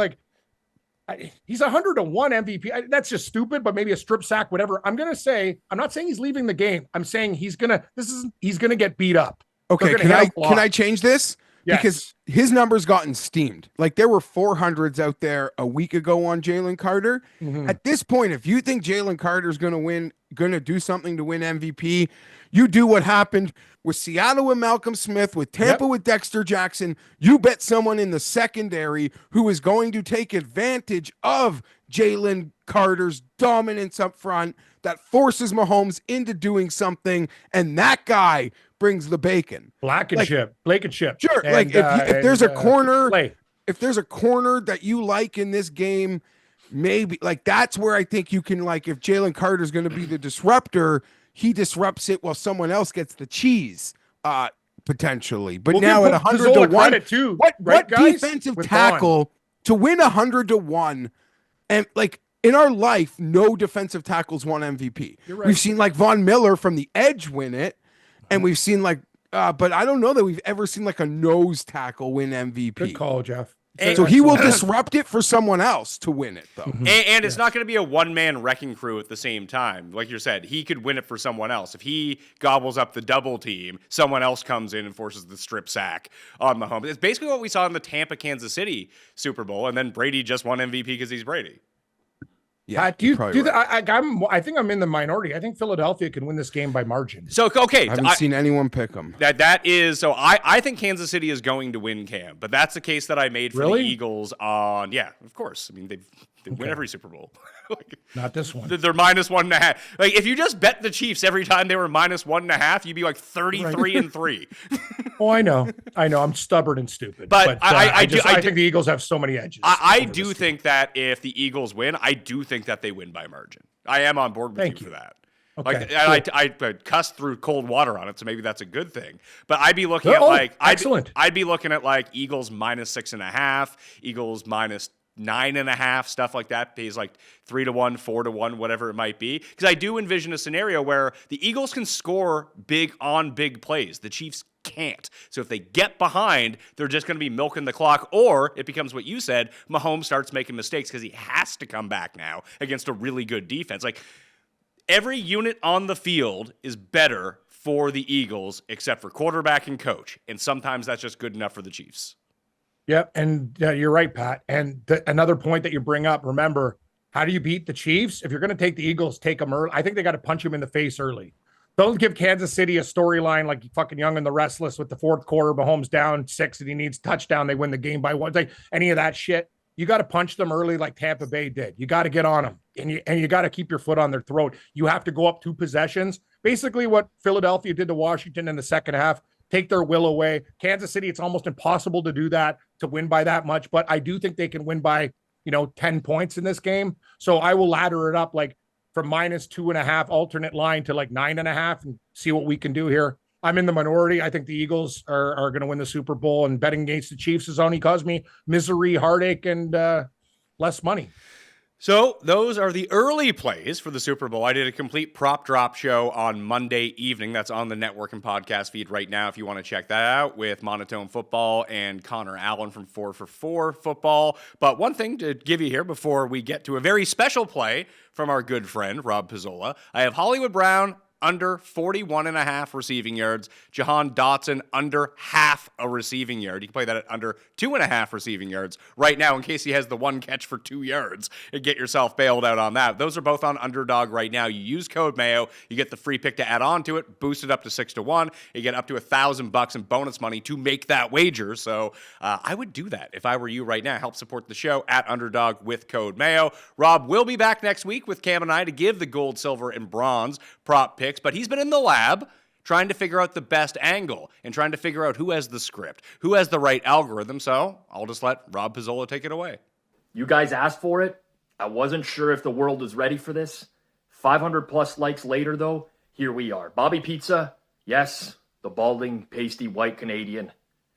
he's 100-1 MVP. That's just stupid, but maybe a strip sack, whatever. I'm going to say, I'm not saying he's leaving the game. I'm saying he's going to get beat up. Okay, can I change this? because his numbers gotten steamed. Like there were 400s out there a week ago on Jalen Carter. At this point, if you think Jalen Carter's going to do something to win MVP, you do what happened with Seattle with Malcolm Smith, with Tampa with Dexter Jackson. You bet someone in the secondary who is going to take advantage of Jalen Carter's dominance up front that forces Mahomes into doing something, and that guy brings the bacon. Blankenship. Sure. And, like if there's a corner, play. if there's a corner that you like in this game, maybe like that's where I think you can, like, if Jalen Carter's going to be the disruptor, he disrupts it while someone else gets the cheese, potentially. But We'll now give at 100-1, too, what guys? defensive With tackle to win 100-1, and like in our life, no defensive tackles won MVP. You're right. We've seen like Von Miller from the edge win it, and we've seen like, but I don't know that we've ever seen like a nose tackle win MVP. Good call, Jeff. So he will disrupt it for someone else to win it, though. And it's not going to be a one-man wrecking crew at the same time. Like you said, he could win it for someone else. If he gobbles up the double team, someone else comes in and forces the strip sack on Mahomes. It's basically what we saw in the Tampa-Kansas City Super Bowl, and then Brady just won MVP because he's Brady. Yeah, I think I'm in the minority. I think Philadelphia can win this game by margin. So, okay. I haven't seen anyone pick them. That is, so I think Kansas City is going to win, Cam, but that's the case that I made for the Eagles on, yeah, of course. I mean, they win every Super Bowl. Not this one. They're -1.5. Like, if you just bet the Chiefs every time they were -1.5, you'd be like 33-3. Oh, I know. I'm stubborn and stupid. But I think the Eagles have so many edges. I do think that if the Eagles win, I do think that they win by margin. I am on board with you for that. Okay, I cussed through cold water on it, so maybe that's a good thing. But I'd be looking at like excellent. I'd be looking at like Eagles -6.5, Eagles -9.5, stuff like that. Pays like 3-1, 4-1, whatever it might be. Because I do envision a scenario where the Eagles can score big plays. The Chiefs can't. So if they get behind, they're just going to be milking the clock, or it becomes what you said, Mahomes starts making mistakes because he has to come back now against a really good defense. Like, every unit on the field is better for the Eagles except for quarterback and coach. And sometimes that's just good enough for the Chiefs. Yep. And you're right, Pat. And another point that you bring up, remember, how do you beat the Chiefs? If you're going to take the Eagles, take them early. I think they got to punch them in the face early. Don't give Kansas City a storyline like fucking Young and the Restless with the fourth quarter, Mahomes down 6 and he needs touchdown. They win the game by 1. Like any of that shit. You got to punch them early like Tampa Bay did. You got to get on them, and you got to keep your foot on their throat. You have to go up 2 possessions. Basically what Philadelphia did to Washington in the second half, take their will away. Kansas City, it's almost impossible to do that, to win by that much, but I do think they can win by, 10 points in this game. So I will ladder it up like from -2.5 alternate line to like 9.5 and see what we can do here. I'm in the minority. I think the Eagles are going to win the Super Bowl, and betting against the Chiefs has only caused me misery, heartache, and less money. So those are the early plays for the Super Bowl. I did a complete prop drop show on Monday evening. That's on the network and podcast feed right now if you want to check that out, with Monotone Football and Connor Allen from 4 for 4 Football. But one thing to give you here before we get to a very special play from our good friend, Rob Pizzola, I have Hollywood Brown under 41.5 receiving yards. Jahan Dotson under half a receiving yard. You can play that at under 2.5 receiving yards right now in case he has the one catch for 2 yards and get yourself bailed out on that. Those are both on Underdog right now. You use code Mayo. You get the free pick to add on to it, boost it up to 6-1. You get up to $1,000 in bonus money to make that wager. So I would do that if I were you right now. Help support the show at Underdog with code Mayo. Rob will be back next week with Cam and I to give the gold, silver, and bronze prop picks, but he's been in the lab trying to figure out the best angle and trying to figure out who has the script, who has the right algorithm. So I'll just let Rob Pizzola take it away. You guys asked for it. I wasn't sure if the world was ready for this. 500 plus likes later, though, here we are. Bobby Pizza, yes, the balding, pasty white Canadian,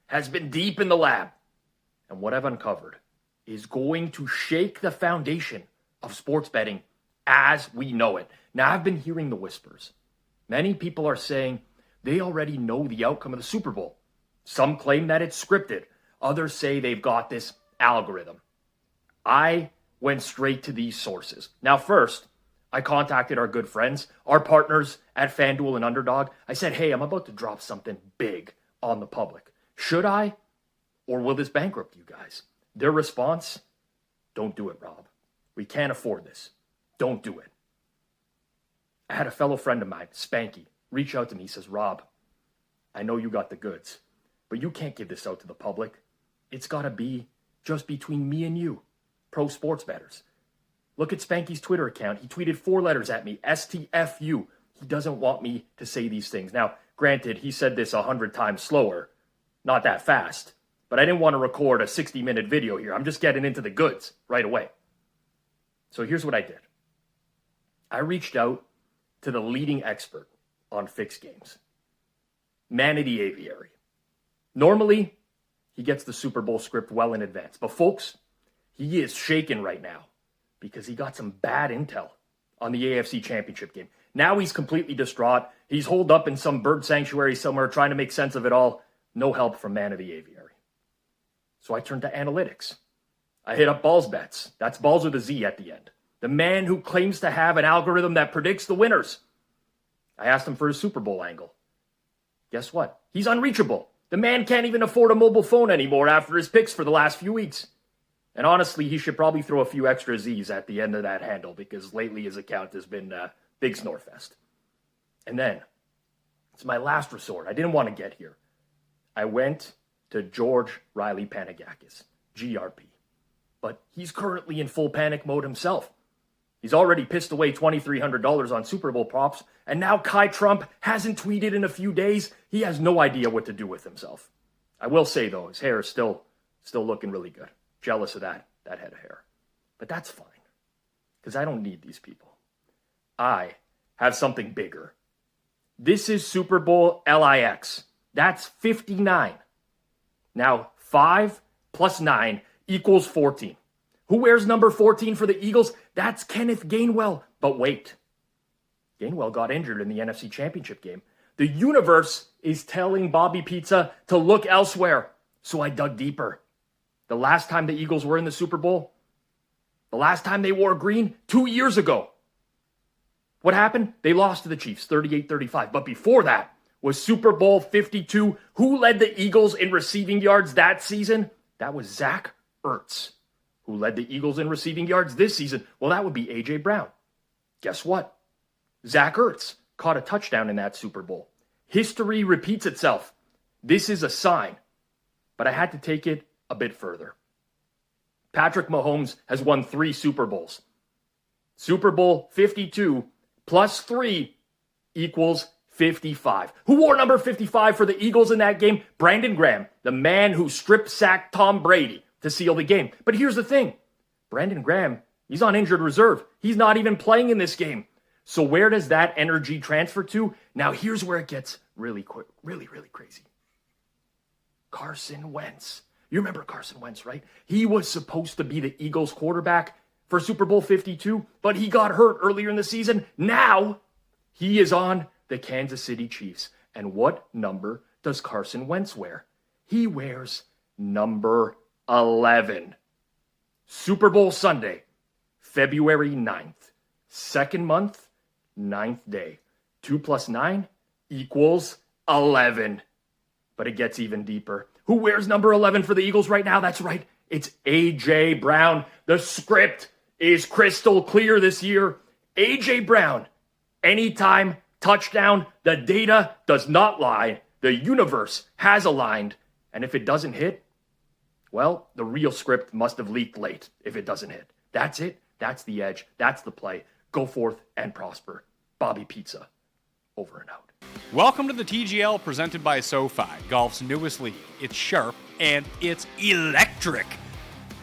has been deep in the lab. And what I've uncovered is going to shake the foundation of sports betting as we know it. Now, I've been hearing the whispers. Many people are saying they already know the outcome of the Super Bowl. Some claim that it's scripted. Others say they've got this algorithm. I went straight to these sources. Now, first, I contacted our good friends, our partners at FanDuel and Underdog. I said, hey, I'm about to drop something big on the public. Should I Or will this bankrupt you guys? Their response, don't do it, Rob. We can't afford this. Don't do it. I had a fellow friend of mine, Spanky, reach out to me. He says, Rob, I know you got the goods, but you can't give this out to the public. It's got to be just between me and you, pro sports bettors. Look at Spanky's Twitter account. He tweeted 4 letters at me, STFU. He doesn't want me to say these things. Now, granted, he said this 100 times slower, not that fast, but I didn't want to record a 60-minute video here. I'm just getting into the goods right away. So here's what I did. I reached out to the leading expert on fixed games, Manny the Aviary. Normally, he gets the Super Bowl script well in advance. But folks, he is shaken right now because he got some bad intel on the AFC Championship game. Now he's completely distraught. He's holed up in some bird sanctuary somewhere trying to make sense of it all. No help from Manny the Aviary. So I turned to analytics. I hit up Balls Bets. That's balls with a Z at the end. The man who claims to have an algorithm that predicts the winners. I asked him for his Super Bowl angle. Guess what? He's unreachable. The man can't even afford a mobile phone anymore after his picks for the last few weeks. And honestly, he should probably throw a few extra Z's at the end of that handle because lately his account has been big snorefest. And then, it's my last resort. I didn't want to get here. I went to George Riley Panagakis, GRP. But he's currently in full panic mode himself. He's already pissed away $2,300 on Super Bowl props, and now Kai Trump hasn't tweeted in a few days. He has no idea what to do with himself. I will say, though, his hair is still looking really good. Jealous of that head of hair. But that's fine, because I don't need these people. I have something bigger. This is Super Bowl LIX. That's 59. Now, 5 plus 9 equals 14. Who wears number 14 for the Eagles? That's Kenneth Gainwell. But wait. Gainwell got injured in the NFC Championship game. The universe is telling Bobby Pizza to look elsewhere. So I dug deeper. The last time the Eagles were in the Super Bowl, the last time they wore green, 2 years ago. What happened? They lost to the Chiefs, 38-35. But before that was Super Bowl 52. Who led the Eagles in receiving yards that season? That was Zach Ertz. Who led the Eagles in receiving yards this season? Well, that would be A.J. Brown. Guess what? Zach Ertz caught a touchdown in that Super Bowl. History repeats itself. This is a sign. But I had to take it a bit further. Patrick Mahomes has won 3 Super Bowls. Super Bowl 52 plus 3 equals 55. Who wore number 55 for the Eagles in that game? Brandon Graham, the man who strip-sacked Tom Brady to seal the game. But here's the thing. Brandon Graham, he's on injured reserve. He's not even playing in this game. So where does that energy transfer to? Now here's where it gets really crazy. Carson Wentz. You remember Carson Wentz, right? He was supposed to be the Eagles quarterback for Super Bowl 52, but he got hurt earlier in the season. Now he is on the Kansas City Chiefs. And what number does Carson Wentz wear? He wears number 11. Super Bowl Sunday, February 9th. Second month, 9th day. 2 plus 9 equals 11. But it gets even deeper. Who wears number 11 for the Eagles right now? That's right. It's A.J. Brown. The script is crystal clear this year. A.J. Brown, anytime touchdown, the data does not lie. The universe has aligned. And if it doesn't hit, well, the real script must have leaked late if it doesn't hit. That's it. That's the edge. That's the play. Go forth and prosper. Bobby Pizza. Over and out. Welcome to the TGL presented by SoFi, golf's newest league. It's sharp and it's electric.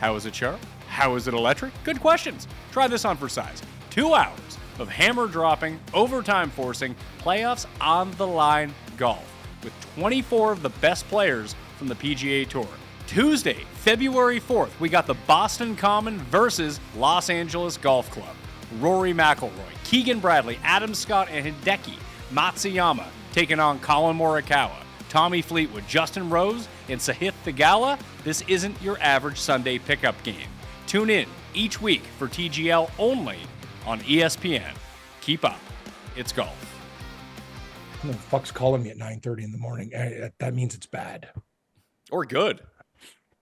How is it sharp? How is it electric? Good questions. Try this on for size. 2 hours of hammer dropping, overtime forcing, playoffs on the line golf with 24 of the best players from the PGA Tour. Tuesday, February 4th, we got the Boston Common versus Los Angeles Golf Club. Rory McIlroy, Keegan Bradley, Adam Scott, and Hideki Matsuyama taking on Colin Morikawa, Tommy Fleetwood, Justin Rose, and Sahith Theegala. This isn't your average Sunday pickup game. Tune in each week for TGL only on ESPN. Keep up. It's golf. Who the fuck's calling me at 9:30 in the morning? That means it's bad. Or good.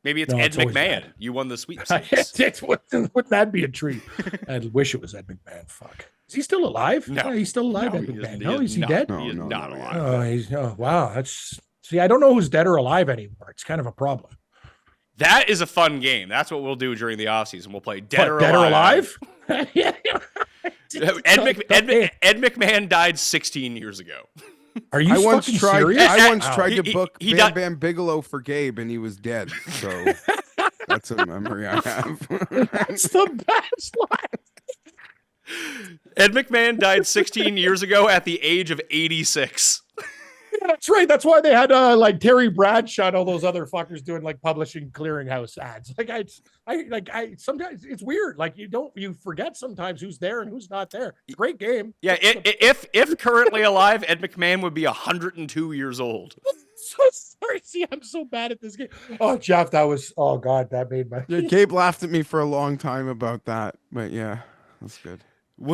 Maybe it's No, Ed it's always McMahon. bad. You won the sweepstakes. Wouldn't that be a treat? I wish it was Ed McMahon. Fuck. Is he still alive? No. Yeah, he's still alive. No, Ed he McMahon. is- No, he is is he not. dead? He is No, not no, alive. Wow. See, I don't know who's dead or alive anymore. It's kind of a problem. That is a fun game. That's what we'll do during the offseason. We'll play Dead, What, or, alive. Yeah. Ed McMahon died 16 years ago. Are you I once fucking tried. serious? I once Wow. tried to He- book he Bam died- Bam Bigelow for Gabe, and he was dead. So that's a memory I have. That's the best line. Ed McMahon died 16 years ago at the age of 86. Yeah, that's right. That's why they had like Terry Bradshaw and all those other fuckers doing like publishing clearinghouse ads. Like I sometimes it's weird. Like you forget sometimes who's there and who's not there. It's a great game. Yeah, if currently alive, Ed McMahon would be 102 years old. So sorry. See, I'm so bad at this game. Oh, Geoff, oh God, that made my Yeah, Gabe laughed at me for a long time about that, but yeah, that's good.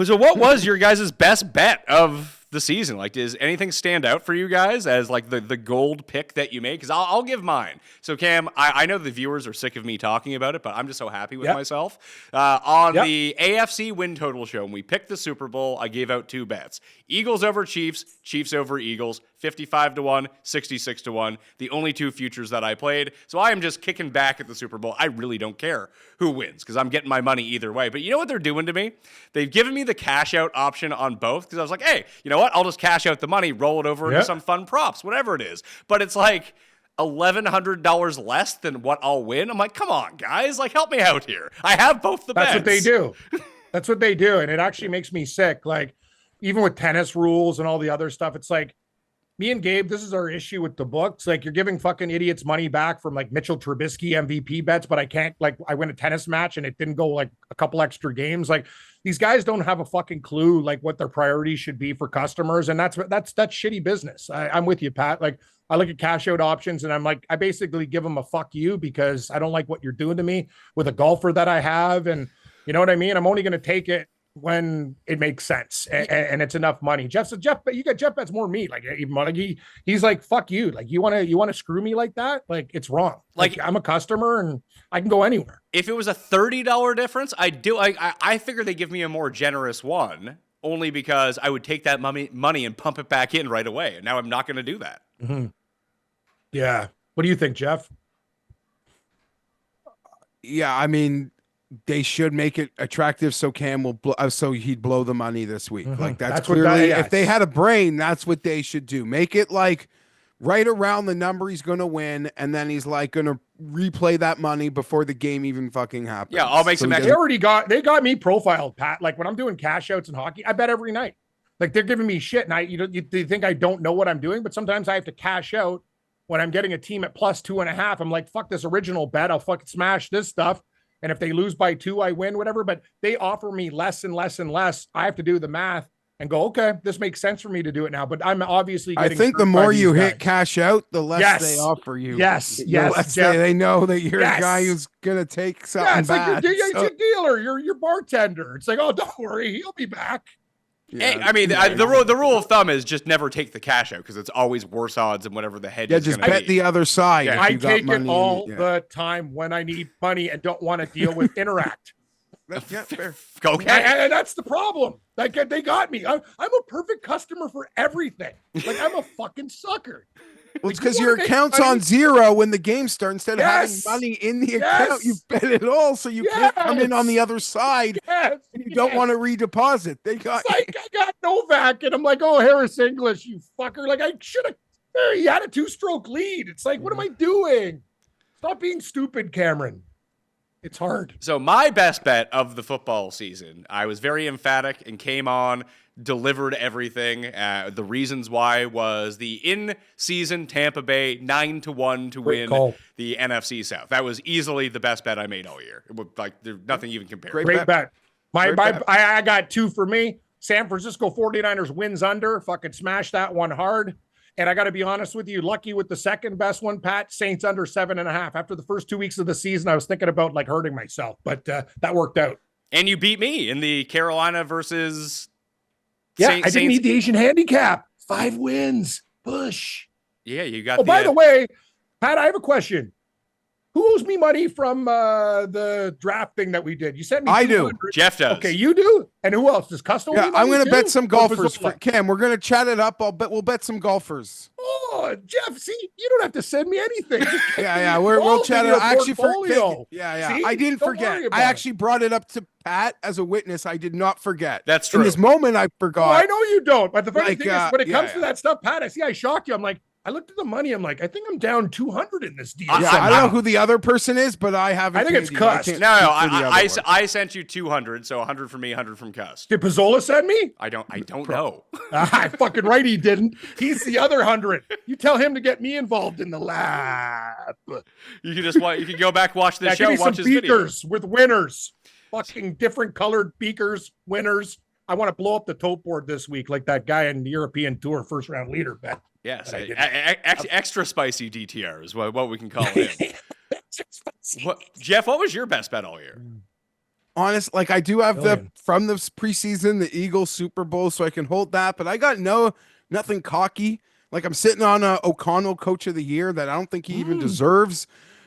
So what was your guys' best bet of the season? Like, does anything stand out for you guys as like the gold pick that you made? Because I'll give mine. So Cam, I know the viewers are sick of me talking about it, but I'm just so happy with myself. On the AFC win total show, when we picked the Super Bowl, I gave out 2 bets. Eagles over Chiefs, Chiefs over Eagles, 55-1, 66-1. The only 2 futures that I played. So I am just kicking back at the Super Bowl. I really don't care who wins because I'm getting my money either way. But you know what they're doing to me? They've given me the cash out option on both because I was like, hey, you know what? I'll just cash out the money, roll it over into some fun props, whatever it is. But it's like $1,100 less than what I'll win. I'm like, come on, guys, like help me out here. I have both the bets. That's what they do. That's what they do. And it actually makes me sick. Like, even with tennis rules and all the other stuff, it's like me and Gabe, this is our issue with the books. Like, you're giving fucking idiots money back from like Mitchell Trubisky MVP bets, but I can't, like, I win a tennis match and it didn't go like a couple extra games. Like, these guys don't have a fucking clue like what their priorities should be for customers. And that's shitty business. I'm with you, Pat. Like, I look at cash out options and I'm like, I basically give them a fuck you because I don't like what you're doing to me with a golfer that I have. And you know what I mean? I'm only going to take it when it makes sense and it's enough money. Jeff said, Jeff bets more than me. Like, even like he's like, fuck you. Like, you want to screw me like that? Like, it's wrong. Like, I'm a customer and I can go anywhere. If it was a $30 difference, I figure they give me a more generous one only because I would take that money and pump it back in right away. And now I'm not going to do that. Mm-hmm. Yeah. What do you think, Jeff? Yeah, I mean, they should make it attractive so Cam will so he'd blow the money this week. Mm-hmm. Like that's what clearly that, if they had a brain, that's what they should do. Make it like right around the number he's going to win, and then he's like going to replay that money before the game even fucking happens. Yeah, I'll make some extra. They got me profiled, Pat. Like, when I'm doing cash outs in hockey, I bet every night. Like, they're giving me shit, and you think I don't know what I'm doing, but sometimes I have to cash out when I'm getting a team at plus 2.5. I'm like, fuck this original bet. I'll fucking smash this stuff. And if they lose by 2, I win, whatever. But they offer me less and less and less. I have to do the math and go, okay, this makes sense for me to do it now. But I'm obviously getting I think the more you hit cash out, the less they offer you. Yes. The less they know that you're a guy who's going to take something it's bad. Like you're dealer, your bartender. It's like, oh, don't worry, he'll be back. Yeah, hey, I mean, the rule of thumb is just never take the cash out because it's always worse odds than whatever the hedge is. Just bet the other side. Yeah. I take it all the time when I need money and don't want to deal with Interact. Fair. Okay. And that's the problem. Like, they got me. I'm a perfect customer for everything. Like, I'm a fucking sucker. Well, it's because your account's on zero when the game starts. Instead of having money in the account, you bet it all, so you can't come in on the other side. And you don't want to redeposit. They got. It's like, I got Novak, and I'm like, oh, Harris English, you fucker. Like, I should have. He had a 2-stroke lead. It's like, what am I doing? Stop being stupid, Cameron. It's hard. So my best bet of the football season, I was very emphatic and came on, delivered everything. The reasons why was the in-season Tampa Bay 9-1 to win the NFC South. That was easily the best bet I made all year. It was like there's nothing even compared. Great bet. I got 2 for me. San Francisco 49ers wins under. Fucking smash that one hard. And I got to be honest with you, lucky with the second best one, Pat, Saints under 7.5. After the first 2 weeks of the season, I was thinking about like hurting myself, but that worked out. And you beat me in the Carolina versus I didn't need the Asian handicap. 5 wins. Push. Yeah, you got by the way, Pat, I have a question. Who owes me money from the draft thing that we did? You sent me. I do. 200. Jeff does. Okay, you do. And who else? Does Custo? Yeah, I'm gonna bet some golfers for for Cam. We're gonna chat it up. We'll bet some golfers. Oh, Jeff, see, you don't have to send me anything. Yeah, we'll chat it up. Actually, portfolio. Yeah. See? I didn't Don't forget. worry about I actually brought it up to Pat as a witness. I did not forget. That's true. In this moment, I forgot. Oh, I know you don't. But the funny Like, thing is, when it comes to yeah. that stuff, Pat, I shock you. I'm like, I looked at the money. I'm like, I think I'm down 200 in this deal. Yeah, I don't know who the other person is, but I haven't. I think it's paid you. I Cust. can't No, speak for the other one. I sent you 200, so 100 from me, 100 from Cust. Did Pizzola send me? I don't know. Fucking right, he didn't. He's the other 100. You tell him to get me involved in the lab. You can go back, watch this show, Give me watch some his video. beakers with winners. Fucking different colored beakers, winners. I want to blow up the tote board this week, like that guy in the European Tour first round leader bet. Yes, extra spicy DTR is what we can call him. Jeff, what was your best bet all year? Honest, like I do have from the preseason, the Eagles Super Bowl, so I can hold that, but I got nothing cocky. Like I'm sitting on a O'Connell Coach of the Year that I don't think he even deserves.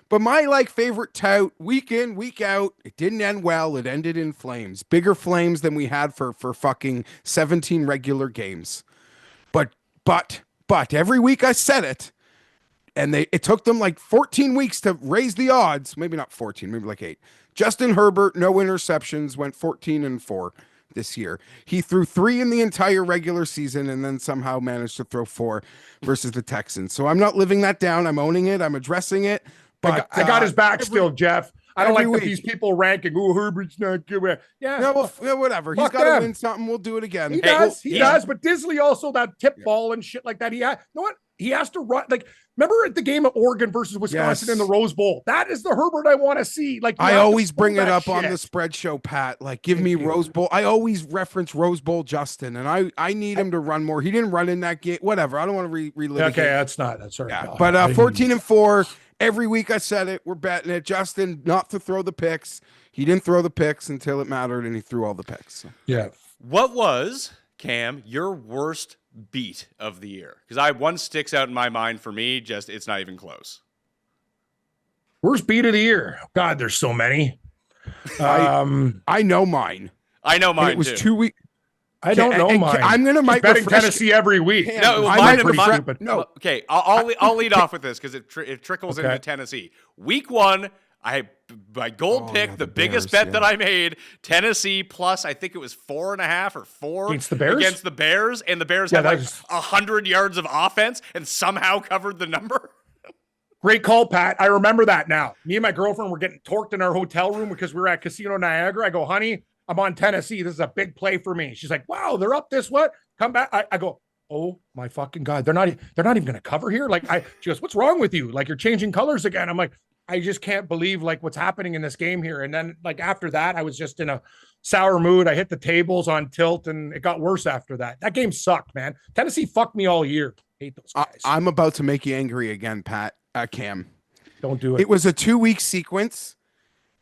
But my favorite tout, week in, week out, it didn't end well. It ended in flames, bigger flames than we had for fucking 17 regular games. But every week I said it, and it took them 14 weeks to raise the odds. Maybe not 14, maybe 8. Justin Herbert, no interceptions, went 14-4 this year. He threw 3 in the entire regular season and then somehow managed to throw 4 versus the Texans. So I'm not living that down. I'm owning it. I'm addressing it. But I got his back still, Jeff. I don't like week. these people ranking. Oh, Herbert's not good. Yeah, no, whatever. He's got to win something. We'll do it again. He does. He does. But Disley also that tip ball and shit like that. You know what? He has to run. Remember at the game of Oregon versus Wisconsin in the Rose Bowl? That is the Herbert I want to see. I always bring it up on the spread show, Pat. Give me Rose Bowl. I always reference Rose Bowl Justin, and I need him to run more. He didn't run in that game. Whatever. I don't want to relive. Okay, that's all right. Yeah, but 14-4. Every week I said it. We're betting it. Justin not to throw the picks. He didn't throw the picks until it mattered, and he threw all the picks. So. Yeah. What was, Cam, your worst beat of the year? Because one sticks out in my mind for me. Just it's not even close. Worst beat of the year. God, there's so many. I know mine. I know mine. It was too. 2 weeks. I don't know mine. I'm gonna betting Tennessee every week. No, No. Okay, I'll lead off with this because it trickles into Tennessee. Week 1, my gold pick, the biggest bet that I made, Tennessee plus I think it was 4.5 or 4 against the Bears, and the Bears had 100 yards of offense and somehow covered the number. Great call, Pat. I remember that now. Me and my girlfriend were getting torqued in our hotel room because we were at Casino Niagara. I go, honey, I'm on Tennessee. This is a big play for me. She's like, wow, they're up this what? Come back. I go, oh my fucking God. They're not even going to cover here. She goes, what's wrong with you? You're changing colors again. I'm like, I just can't believe what's happening in this game here. And then after that, I was just in a sour mood. I hit the tables on tilt and it got worse after that. That game sucked, man. Tennessee fucked me all year. Hate those guys. I'm about to make you angry again, Pat. Cam. Don't do it. It was a 2-week sequence.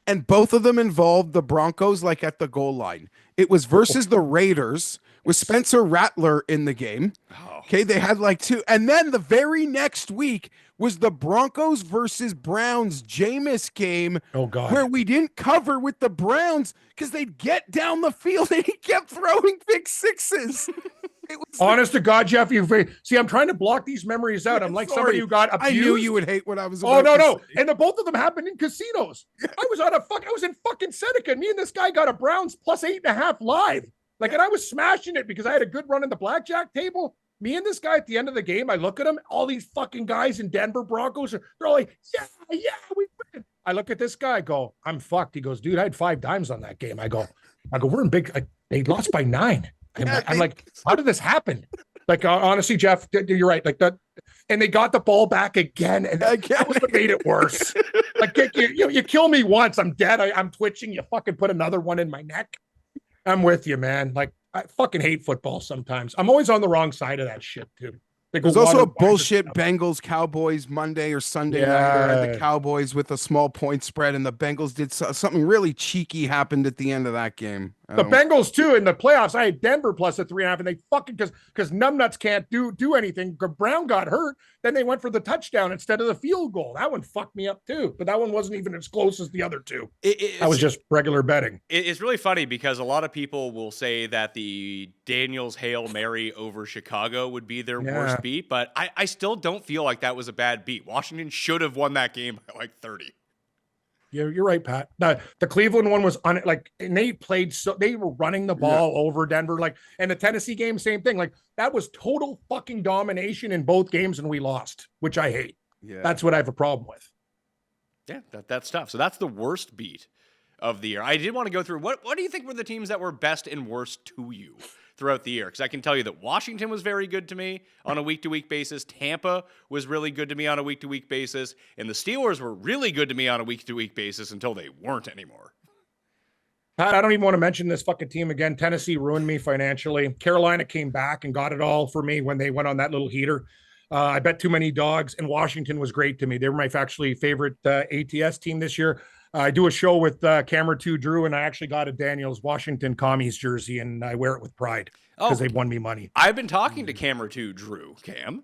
And both of them involved the Broncos at the goal line. It was versus the Raiders with Spencer Rattler in the game. Oh. Okay, they had 2. And then the very next week was the Broncos versus Browns Jameis game. Oh, God. Where we didn't cover with the Browns because they'd get down the field and he kept throwing big sixes. Honest to God, Jeff, I'm trying to block these memories out. I'm like somebody who got abused. I knew you would hate what I was about. Oh, no. And both of them happened in casinos. I was in fucking Seneca. And me and this guy got a Browns plus 8.5 live. And I was smashing it because I had a good run in the blackjack table. Me and this guy at the end of the game, I look at him, all these fucking guys in Denver Broncos, they're all like, yeah, we win. I look at this guy, go, I'm fucked. He goes, dude, I had 5 dimes on that game. I go, we're in big, they lost by 9. I'm like, how did this happen? Honestly, Jeff, you're right. That, and they got the ball back again, and that was what made it worse. You kill me once, I'm dead. I'm twitching. You fucking put another one in my neck. I'm with you, man. I fucking hate football sometimes. I'm always on the wrong side of that shit, too. There's also a bullshit Bengals Cowboys Monday or Sunday night. I had the Cowboys with a small point spread, and the Bengals did something really cheeky happened at the end of that game. The Bengals too in the playoffs. I had Denver plus a 3.5, and they fucking because numbnuts can't do anything. Brown got hurt, then they went for the touchdown instead of the field goal. That one fucked me up too. But that one wasn't even as close as the other two. That was just regular betting. It's really funny because a lot of people will say that the Daniels Hail Mary over Chicago would be their worst beat, but I still don't feel like that was a bad beat. Washington should have won that game by like 30. Yeah, you're right, Pat. The Cleveland one was and they played they were running the ball over Denver, and the Tennessee game, same thing. Like that was total fucking domination in both games, and we lost, which I hate. Yeah, that's what I have a problem with. Yeah, that's tough. So that's the worst beat of the year. I did want to go through what do you think were the teams that were best and worst to you throughout the year? Because I can tell you that Washington was very good to me on a week-to-week basis. Tampa was really good to me on a week-to-week basis. And the Steelers were really good to me on a week-to-week basis until they weren't anymore. Pat, I don't even want to mention this fucking team again. Tennessee ruined me financially. Carolina came back and got it all for me when they went on that little heater. I bet too many dogs, and Washington was great to me. They were my actually favorite ATS team this year. I do a show with Camera 2 Drew, and I actually got a Daniels Washington Commies jersey, and I wear it with pride because they won me money. I've been talking to Camera 2 Drew, Cam.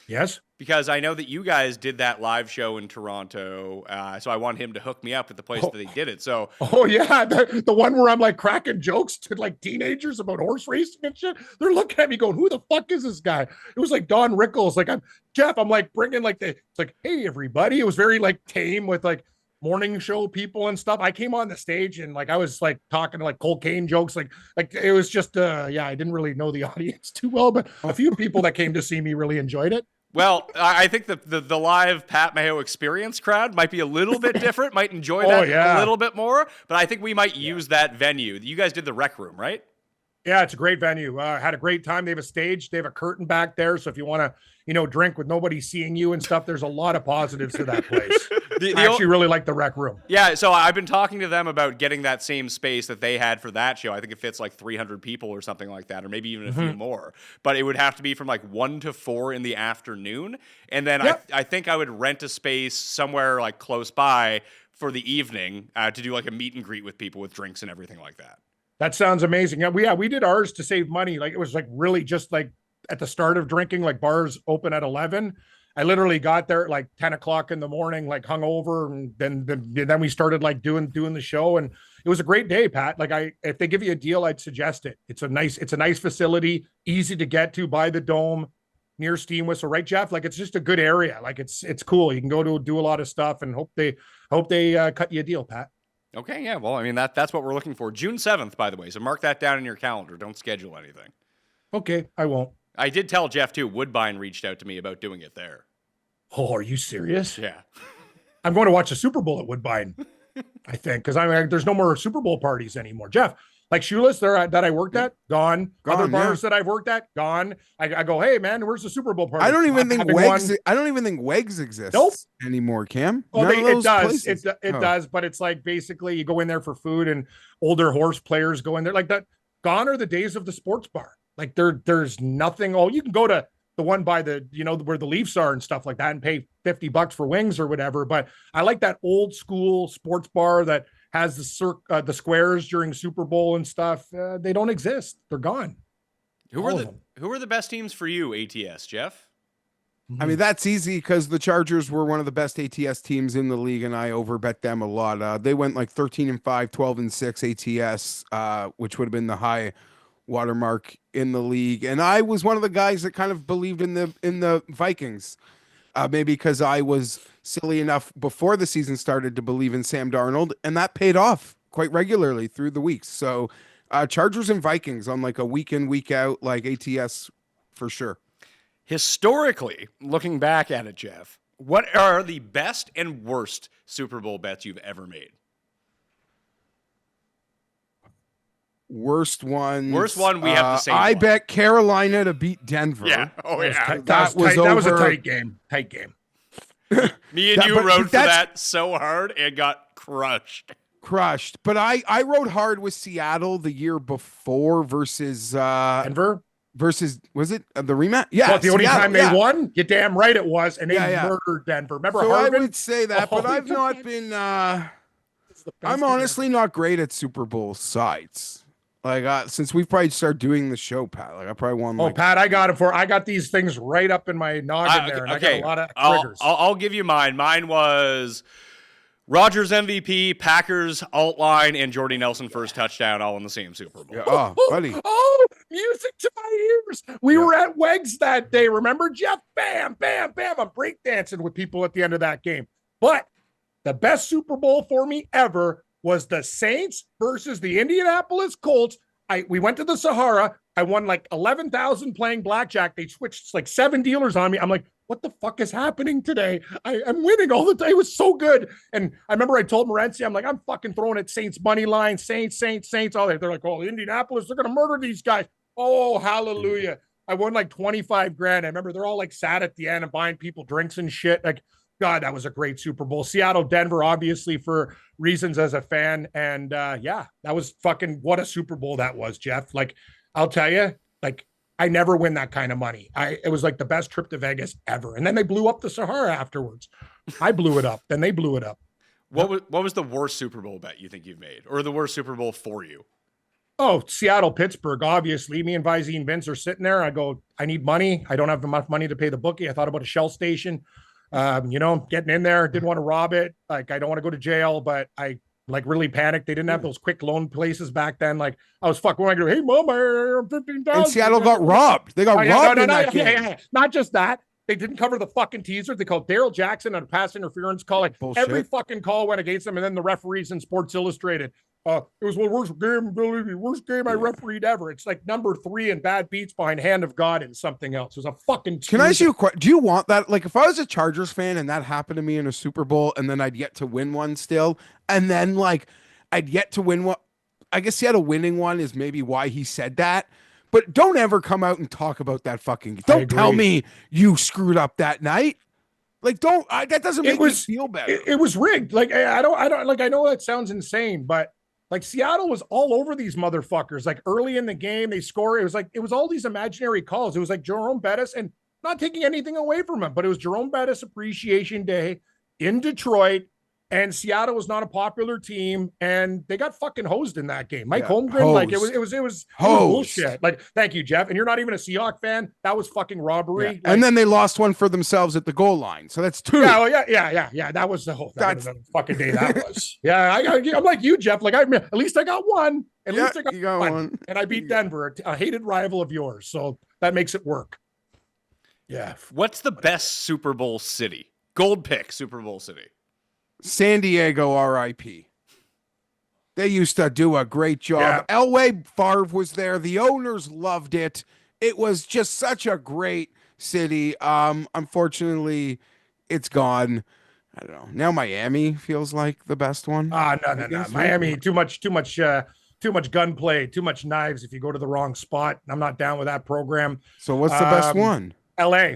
Yes. Because I know that you guys did that live show in Toronto, so I want him to hook me up at the place that they did it. So, the one where I'm like cracking jokes to like teenagers about horse racing and shit. They're looking at me going, "Who the fuck is this guy?" It was like Don Rickles. Like I'm Jeff. I'm like bringing it's like, "Hey everybody." It was very like tame with like morning show people and stuff. I came on the stage and like I was like talking like cocaine jokes, like it was just I didn't really know the audience too well, but a few people that came to see me really enjoyed it. Well, I think the live Pat Mayo experience crowd might be a little bit different, might enjoy that a little bit more, but I think we might use that venue. You guys did the Rec Room, right? Yeah, it's a great venue. Had a great time. They have a stage. They have a curtain back there. So if you want to, drink with nobody seeing you and stuff, there's a lot of positives to that place. I actually really like the Rec Room. Yeah, so I've been talking to them about getting that same space that they had for that show. I think it fits like 300 people or something like that, or maybe even a few more. But it would have to be from like 1 to 4 in the afternoon. And then I think I would rent a space somewhere like close by for the evening to do like a meet and greet with people with drinks and everything like that. That sounds amazing. Yeah, we did ours to save money. Like it was like really just like at the start of drinking, like bars open at 11. I literally got there at like 10 o'clock in the morning, like hungover. And then we started like doing the show. And it was a great day, Pat. Like if they give you a deal, I'd suggest it. It's a nice facility, easy to get to by the Dome, near Steam Whistle, right, Jeff? Like it's just a good area. Like it's cool. You can go to do a lot of stuff and hope they cut you a deal, Pat. Okay, yeah. Well, I mean, that's what we're looking for. June 7th, by the way. So mark that down in your calendar. Don't schedule anything. Okay, I won't. I did tell Jeff, too. Woodbine reached out to me about doing it there. Oh, are you serious? Yeah. I'm going to watch the Super Bowl at Woodbine, I think, because there's no more Super Bowl parties anymore. Jeff, like Shoeless that I worked at, gone. Other bars that I've worked at, gone. I go, hey man, where's the Super Bowl party? I don't even think Wegs exists anymore, Cam. Oh, it does. It does, but it's like basically you go in there for food and older horse players go in there like that. Gone are the days of the sports bar. Like there's nothing. Oh, you can go to the one by the, where the Leafs are and stuff like that and pay $50 for wings or whatever. But I like that old school sports bar that has the squares during Super Bowl and stuff. They don't exist. They're gone. Who are the best teams for you, ATS, Jeff? I mean, that's easy because the Chargers were one of the best ATS teams in the league, and I overbet them a lot. They went like 13-5, 12-6 ATS, which would have been the high watermark in the league. And I was one of the guys that kind of believed in the Vikings, maybe because I was silly enough before the season started to believe in Sam Darnold, and that paid off quite regularly through the weeks. So Chargers and Vikings on like a week in, week out, like ATS for sure. Historically, looking back at it, Jeff, what are the best and worst Super Bowl bets you've ever made? Worst one, we have the same I one. bet Carolina to beat Denver. Yeah. Oh, yeah. That was a tight game. Me and you rode for that so hard and got crushed. But I rode hard with Seattle the year before versus Denver. Versus, was it the rematch? Yeah. Well, the only time they won? You're damn right it was. And they murdered Denver. Remember so Harvin? I would say that, but I've not been... I'm honestly not great at Super Bowl sides. Like since we've probably started doing the show, Pat. Like I probably won. Oh, Pat, I got these things right up in my noggin there, and okay. I got a lot of triggers. I'll give you mine. Mine was Rodgers MVP, Packers alt line, and Jordy Nelson first touchdown all in the same Super Bowl. Yeah. Oh, buddy. Oh, music to my ears. We were at Wegs that day. Remember, Jeff? Bam, bam, bam. I'm breakdancing with people at the end of that game. But the best Super Bowl for me ever was the Saints versus the Indianapolis Colts. We went to the Sahara. I won like 11,000 playing blackjack. They switched like 7 dealers on me. I'm like, what the fuck is happening today? I'm winning all the time. It was so good. And I remember I told Morency, I'm like, I'm fucking throwing at Saints money line, Saints, all that. They're like, oh, Indianapolis, they're going to murder these guys. Oh, hallelujah. I won like 25 grand. I remember they're all like sad at the end and buying people drinks and shit. Like, God, that was a great Super Bowl. Seattle, Denver, obviously for reasons as a fan. And yeah, that was fucking what a Super Bowl that was, Jeff. Like, I'll tell you, like, I never win that kind of money. It was like the best trip to Vegas ever. And then they blew up the Sahara afterwards. I blew it up. Then they blew it up. What was the worst Super Bowl bet you think you've made, or the worst Super Bowl for you? Oh, Seattle, Pittsburgh. Obviously, me and Visine and Vince are sitting there. I go, I need money. I don't have enough money to pay the bookie. I thought about a Shell station. Getting in there, didn't want to rob it. Like, I don't want to go to jail, but I like really panicked. They didn't have those quick loan places back then. Like, I was fucking going to go, hey, mom, I'm 15,000. And Seattle got robbed. They got robbed in that game. Yeah. Not just that. They didn't cover the fucking teaser. They called Daryl Jackson on a pass interference call. Like, bullshit. Every fucking call went against them. And then the referees in Sports Illustrated. It was the worst game, believe me, worst game I refereed ever. It's like number 3 in bad beats behind Hand of God and something else. It was a fucking. Can I ask you a question? Do you want that? Like, if I was a Chargers fan and that happened to me in a Super Bowl, and then I'd yet to win one still, and then like I'd yet to win one. I guess he had a winning one is maybe why he said that. But don't ever come out and talk about that fucking. Don't tell me you screwed up that night. Like, that doesn't make me feel better. It was rigged. Like, I don't like. I know that sounds insane, but. Like, Seattle was all over these motherfuckers. Like, early in the game, they score. It was all these imaginary calls. It was like Jerome Bettis, and not taking anything away from him, but it was Jerome Bettis Appreciation Day in Detroit, and Seattle was not a popular team, and they got fucking hosed in that game. Mike Holmgren, like, it was bullshit. Like, thank you, Jeff. And you're not even a Seahawks fan. That was fucking robbery. Yeah. Like, and then they lost one for themselves at the goal line. So that's 2. Yeah. That was the whole fucking day that was. Yeah, I'm like you, Jeff. Like, at least I got one. At least I got one. And I beat Denver, a hated rival of yours. So that makes it work. Yeah. What's the best Super Bowl city? Gold pick Super Bowl city. San Diego, RIP. They used to do a great job. Yeah. Elway Favre was there. The owners loved it. It was just such a great city. Unfortunately, it's gone. I don't know. Now Miami feels like the best one. No. Miami, too much gunplay, too much knives if you go to the wrong spot. I'm not down with that program. So what's the best one? LA.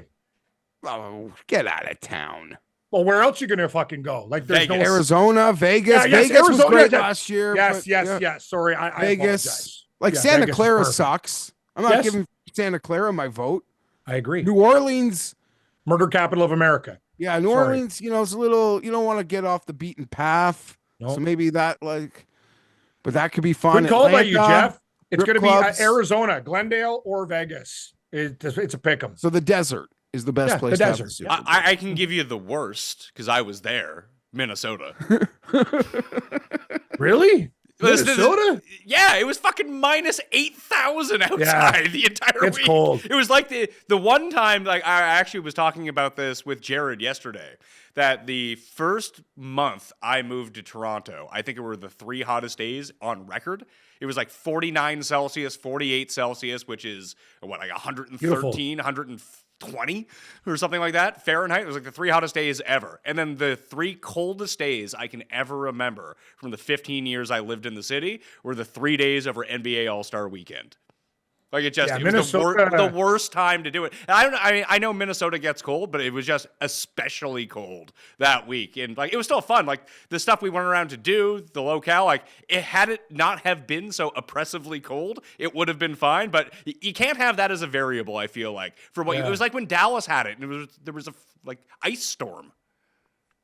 Oh, get out of town. Well, where else you gonna fucking go? Like, there's Vegas. Arizona, Vegas. Vegas Arizona, was great last year. Yes. Sorry, I Vegas. apologize. Like, Santa Vegas Clara sucks. I'm not giving Santa Clara my vote. I agree. New Orleans, murder capital of America. Yeah, New Orleans. It's a little. You don't want to get off the beaten path. Nope. So maybe that but that could be fun. Good call by you, Jeff. It's going to be Arizona, Glendale, or Vegas. It's a pick 'em. So the desert is the best place. The desert. I can give you the worst because I was there. Minnesota. Really? Minnesota? Yeah, it was fucking minus 8,000 outside the entire week. It's cold. It was like the one time, like, I actually was talking about this with Jared yesterday, that the first month I moved to Toronto, I think it were the 3 hottest days on record. It was like 49 Celsius, 48 Celsius, which is like 113, Beautiful. 120 or something like that Fahrenheit. It was like the 3 hottest days ever. And then the 3 coldest days I can ever remember from the 15 years I lived in the city were the 3 days over NBA All-Star Weekend. Like, it was the worst time to do it. And I know Minnesota gets cold, but it was just especially cold that week. And like, it was still fun. Like, the stuff we went around to do, the locale, like, had it not have been so oppressively cold, it would have been fine. But you can't have that as a variable, I feel like. It was like when Dallas had it, and there was a ice storm.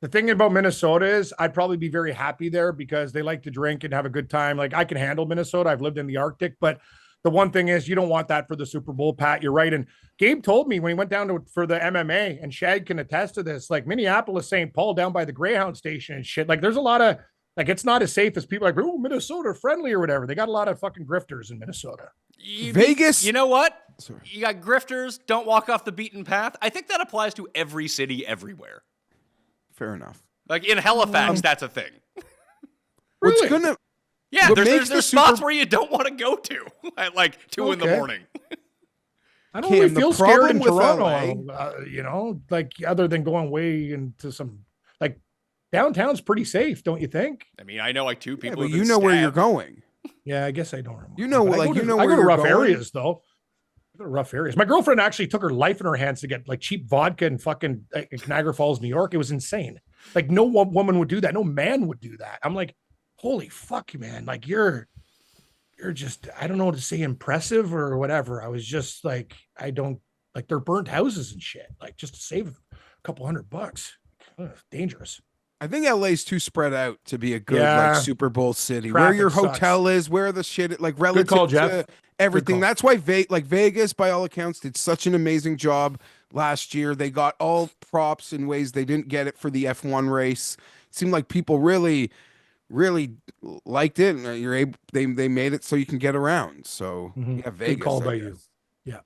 The thing about Minnesota is I'd probably be very happy there because they like to drink and have a good time. Like I can handle Minnesota. I've lived in the Arctic, but the one thing is you don't want that for the Super Bowl, Pat. You're right. And Gabe told me when he went down for the MMA, and Shag can attest to this, like Minneapolis, St. Paul down by the Greyhound station and shit. Like there's a lot of, like, it's not as safe as people like, oh, Minnesota friendly or whatever. They got a lot of fucking grifters in Minnesota. Vegas. You know what? Sorry. You got grifters, don't walk off the beaten path. I think that applies to every city everywhere. Fair enough. Like in Halifax, that's a thing. What's Really? gonna Yeah, What there's makes the spots Super- where you don't want to go to at like 2 in the Okay. morning. I don't Cam, really the feel scared in problem with Toronto, you know, like other than going way into some, like downtown's pretty safe, don't you think? I mean, I know like 2 Yeah, people. but who've you been know where you're stabbed. going. Yeah, I guess I don't remember. You know, But like, you know I where go to you're rough going. areas though. I go to rough areas. My girlfriend actually took her life in her hands to get like cheap vodka in fucking Niagara Falls, New York. It was insane. Like no woman would do that. No man would do that. I'm like, holy fuck, man. Like you're just, I don't know what to say, impressive or whatever. I was just like, I don't like they're burnt houses and shit. Like just to save a couple $100. Ugh, dangerous. I think LA's too spread out to be a good Yeah. like Super Bowl city. Traffic where your sucks. hotel is, where the shit like relative call, to Jeff. everything. call. That's why Vegas, by all accounts, did such an amazing job last year. They got all props in ways they didn't get it for the F1 race. It seemed like people really liked it, and you're able. They made it so you can get around. So Mhm. yeah, Vegas. Good call I by guess. you. Yeah.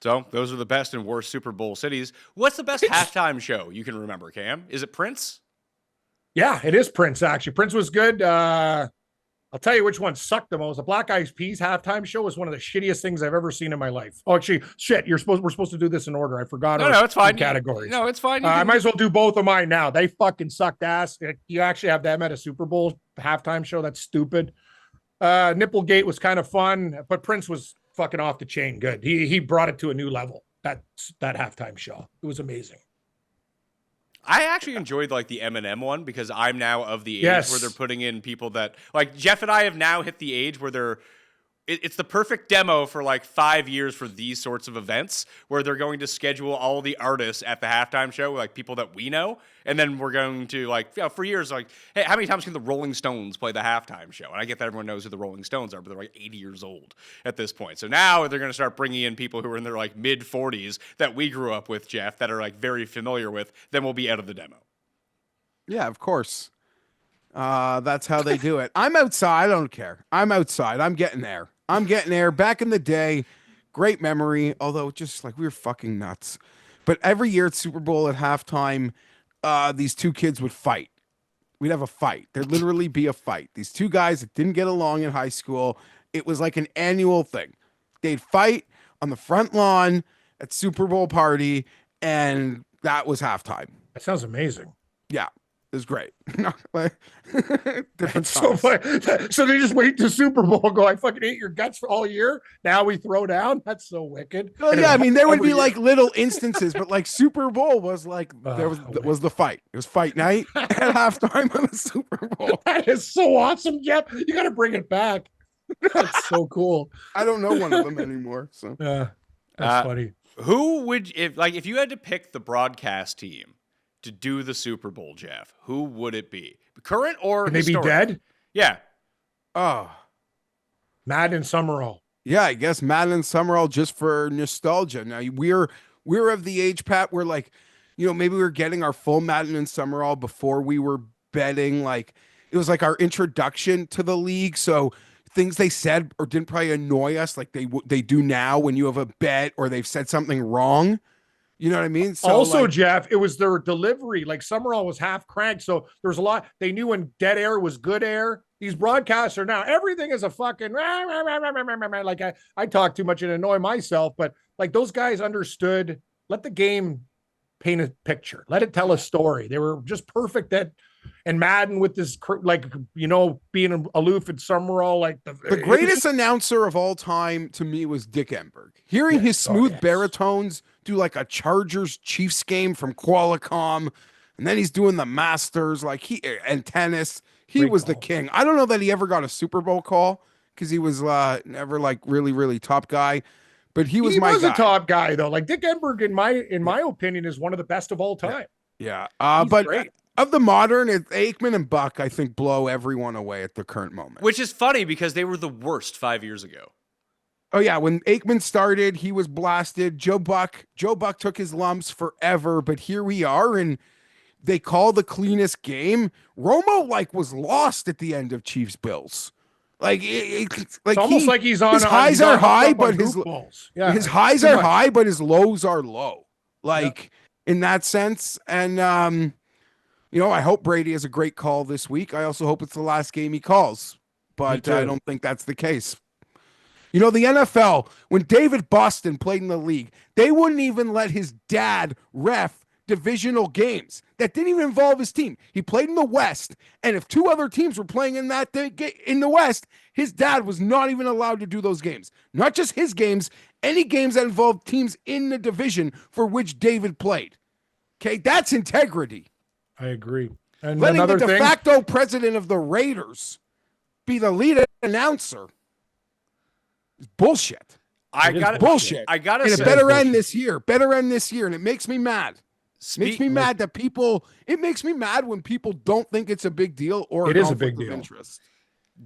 So those are the best and worst Super Bowl cities. What's the best halftime show you can remember, Cam? Is it Prince? Yeah, it is Prince, actually. Prince was good. I'll tell you which one sucked the most. The Black Eyed Peas halftime show was one of the shittiest things I've ever seen in my life. Oh, actually, shit, we're supposed to do this in order. I forgot. No, it's fine. Categories. No, it's fine. I might as well do both of mine now. They fucking sucked ass. You actually have them at a Super Bowl halftime show. That's stupid. Nipplegate was kind of fun, but Prince was fucking off the chain good. He brought it to a new level. That halftime show. It was amazing. I actually enjoyed like the Eminem one because I'm now of the age Yes. where they're putting in people that like Jeff and I have now hit the age where it's the perfect demo for like 5 years for these sorts of events where they're going to schedule all the artists at the halftime show, like people that we know. And then we're going to like, you know, for years, like, hey, how many times can the Rolling Stones play the halftime show? And I get that everyone knows who the Rolling Stones are, but they're like 80 years old at this point. So now they're going to start bringing in people who are in their like mid 40s that we grew up with, Jeff, that are like very familiar with. Then we'll be out of the demo. Yeah, of course. That's how they do it. I'm outside. I don't care. I'm outside. I'm getting there. Back in the day, great memory. Although just like we were fucking nuts. But every year at Super Bowl at halftime, these two kids would fight. We'd have a fight. There'd literally be a fight. These two guys that didn't get along in high school. It was like an annual thing. They'd fight on the front lawn at Super Bowl party, and that was halftime. That sounds amazing. Yeah. It was great. Different That's so times. funny. So they just wait to Super Bowl and go, I fucking ate your guts for all year. Now we throw down. That's so wicked. Well, And yeah, I it's mean, there would every be year. like little instances, but like Super Bowl was like there was the fight. It was fight night at halftime of the Super Bowl. That is so awesome, Jeff. You got to bring it back. That's so cool. I don't know one of them anymore. So Yeah, that's funny. Who would if you had to pick the broadcast team to do the Super Bowl, Jeff? Who would it be? Current or Can they be historic? dead? Yeah. oh Madden and Summerall. yeah, I guess Madden and Summerall just for nostalgia. Now we're of the age, Pat, where like, you know, maybe we were getting our full Madden and Summerall before we were betting. Like it was like our introduction to the league. So things they said or didn't probably annoy us like they do now when you have a bet or they've said something wrong. You know what I mean? So Also, like, Jeff, it was their delivery. Like Summerall was half cranked. So there was a lot. They knew when dead air was good air. These broadcasts are now, everything is a fucking, like I talk too much and annoy myself, but like those guys understood, let the game paint a picture. Let it tell a story. They were just perfect at, and Madden with this, like, you know, being aloof and Summerall, like the greatest announcer of all time to me was Dick Enberg. Hearing his Yes, oh, smooth yes. baritones do like a Chargers Chiefs game from Qualcomm, and then he's doing the Masters, like and tennis. He Great was the call. king. I don't know that he ever got a Super Bowl call because he was never like really top guy, but he was He my was guy. a top guy though. Like Dick Enberg, in my opinion, is one of the best of all time. Yeah. He's But great. of the modern, it's Aikman and Buck, I think, blow everyone away at the current moment. Which is funny because they were the worst 5 years ago. Oh yeah, when Aikman started, he was blasted. Joe Buck took his lumps forever, but here we are, and they call the cleanest game. Romo was lost at the end of Chiefs Bills. It's almost like he's on his highs are high, but his his highs are high, but his lows are low. In that sense, and I hope Brady has a great call this week. I also hope it's the last game he calls, but I don't think that's the case. The NFL, when David Boston played in the league, they wouldn't even let his dad ref divisional games. That didn't even involve his team. He played in the West, and if two other teams were playing in the West, his dad was not even allowed to do those games. Not just his games, any games that involved teams in the division for which David played. Okay, that's integrity. I agree. And letting another the de thing, facto president of the Raiders be the lead announcer is bullshit. Bullshit. I gotta and say, it better end this year. And it makes me mad. Makes me mad that people. It makes me mad when people don't think it's a big deal or it is a big deal. Interest.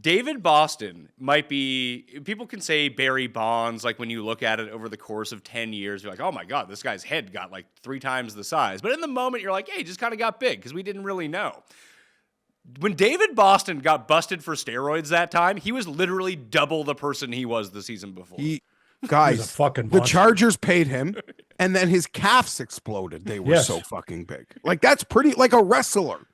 David Boston might be, people can say Barry Bonds, when you look at it over the course of 10 years, you're like, oh my God, this guy's head got 3 times the size. But in the moment, you're like, hey, he just kind of got big because we didn't really know. When David Boston got busted for steroids that time, he was literally double the person he was the season before. Guys, the Chargers paid him, and then his calves exploded. They were so fucking big. That's pretty, like a wrestler.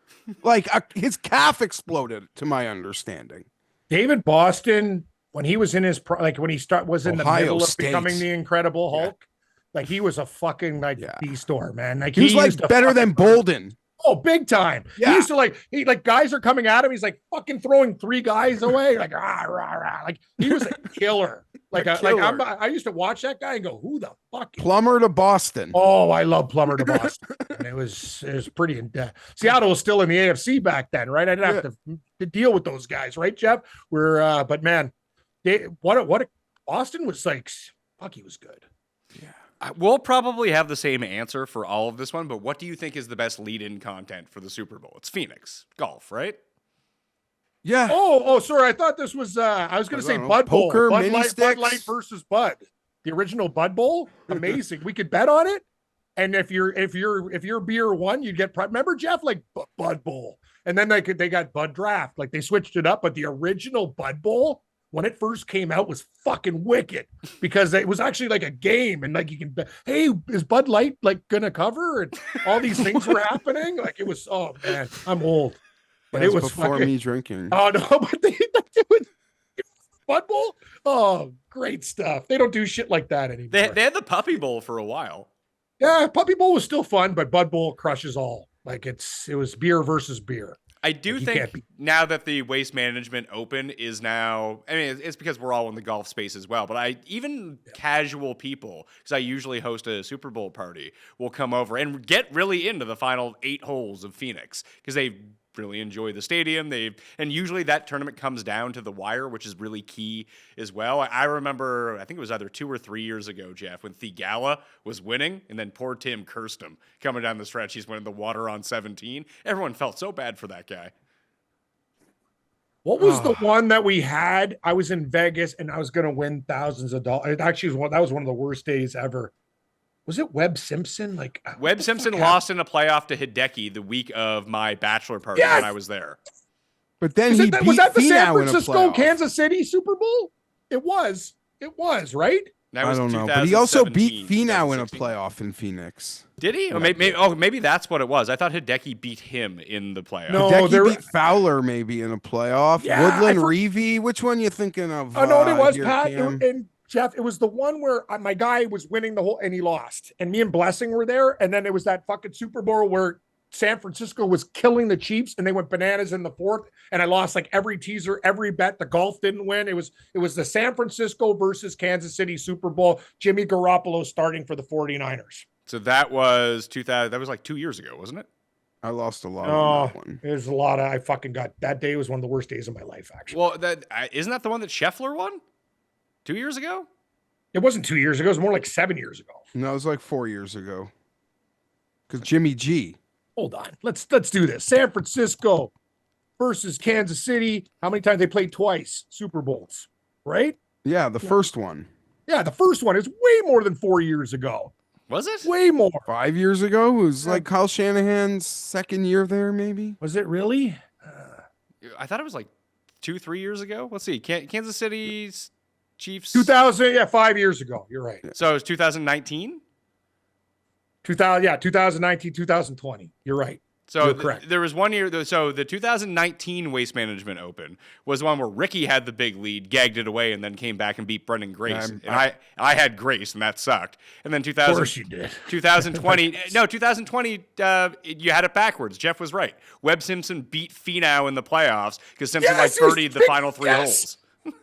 His calf exploded, to my understanding. David Boston, when he was in his when he was in Ohio the middle State. of becoming the Incredible Hulk, he was a fucking beast-star, man. He was better than Bolden. Oh, big time. Yeah. He used to guys are coming at him. He's fucking throwing 3 guys away. Rah, rah, rah. He was a killer. I used to watch that guy and go, who the fuck? Plumber to Boston. Oh, I love Plumber to Boston. And it was pretty in depth. Seattle was still in the AFC back then, right? I didn't have to deal with those guys, right, Geoff? But man, Boston was fuck, he was good. Yeah. We'll probably have the same answer for all of this one, but what do you think is the best lead-in content for the Super Bowl? It's Phoenix golf, right? Yeah. Oh, sorry. I thought this was. I was going to say Bud Bowl, poker, Bud mini Light, sticks. Bud Light versus Bud, the original Bud Bowl. Amazing. We could bet on it, and if your beer won, you'd get. Remember, Geoff, Bud Bowl, and then they got Bud Draft. They switched it up, but the original Bud Bowl, when it first came out, was fucking wicked because it was actually a game, and you can bet, hey, is Bud Light gonna cover, and all these things were happening. It was. Oh man, I'm old. But it was before me drinking. Oh no, but they would Bud Bowl. Oh, great stuff. They don't do shit like that anymore. They had the Puppy Bowl for a while. Yeah, Puppy Bowl was still fun, but Bud Bowl crushes all. It was beer versus beer. I do think now that the Waste Management Open is now, it's because we're all in the golf space as well, but casual people, because I usually host a Super Bowl party, will come over and get really into the final 8 holes of Phoenix because they really enjoy the stadium. And usually that tournament comes down to the wire, which is really key as well. I remember, I think it was either 2 or 3 years ago, Geoff, when Thigala was winning, and then poor Tim cursed him coming down the stretch. He's winning the water on 17. Everyone felt so bad for that guy. What was the one that we had? I was in Vegas and I was going to win thousands of dollars. It actually that was one of the worst days ever. Was it Webb Simpson? Webb Simpson lost in a playoff to Hideki the week of my bachelor party when I was there. But then was that the San Francisco Kansas City Super Bowl? It was, right? I don't know, but he also beat Finau in a playoff in Phoenix. Did he? Maybe that's what it was. I thought Hideki beat him in the playoff. No, Hideki beat Fowler maybe in a playoff. Yeah, Woodland Reavy. Which one you thinking of? Oh no, it was Pat and Geoff. It was the one where my guy was winning the whole and he lost, and me and Blessing were there, and then it was that fucking Super Bowl where San Francisco was killing the Chiefs, and they went bananas in the 4th, and I lost every teaser, every bet. The golf didn't win. It was the San Francisco versus Kansas City Super Bowl. Jimmy Garoppolo starting for the 49ers. So that was 2000. That was 2 years ago, wasn't it? I lost a lot on that one. There's a lot of I fucking got that day was one of the worst days of my life, actually. Well, isn't that the one that Scheffler won 2 years ago? It wasn't 2 years ago. It was more like 7 years ago. No, it was 4 years ago. Because Jimmy G. Hold on. Let's do this. San Francisco versus Kansas City. How many times they played twice? Super Bowls, right? Yeah, the first one. Yeah, the first one is way more than 4 years ago. Was it? Way more. 5 years ago, it was like Kyle Shanahan's second year there, maybe. Was it really? I thought it was like 2-3 years ago. Let's see. Kansas City's Chiefs. 2000. Yeah, 5 years ago. You're right. So it was 2019. 2019, 2020. You're right. So You're correct. There was 1 year. So the 2019 Waste Management Open was the one where Ricky had the big lead, gagged it away, and then came back and beat Brendan Grace. I had Grace, and that sucked. And then Of course you did. 2020. No, 2020. You had it backwards. Jeff was right. Webb Simpson beat Finau in the playoffs because Simpson birdied the final 3 holes.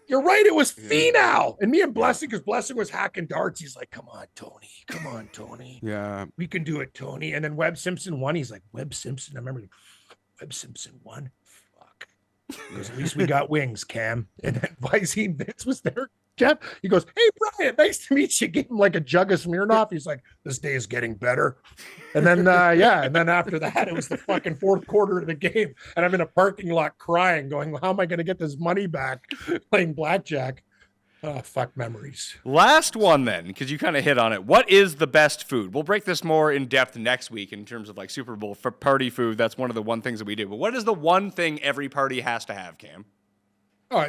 You're right. It was Finau. And me and Blessing, because Blessing was hacking darts. He's like, come on, Tony. Come on, Tony. Yeah. We can do it, Tony. And then Webb Simpson won. He's like, Webb Simpson. I remember Webb Simpson won. Fuck. He goes, at least we got wings, Cam. And then Visine Vince was there. Jeff, he goes, hey, Brian, nice to meet you. Gave him like a jug of Smirnoff. He's like, this day is getting better. And then, and then after that, it was the fucking fourth quarter of the game. And I'm in a parking lot crying, going, well, how am I going to get this money back playing blackjack? Oh, fuck memories. Last one then, because you kind of hit on it. What is the best food? We'll break this more in depth next week in terms of like Super Bowl for party food. That's one of the one things that we do. But what is the one thing every party has to have, Cam? Oh,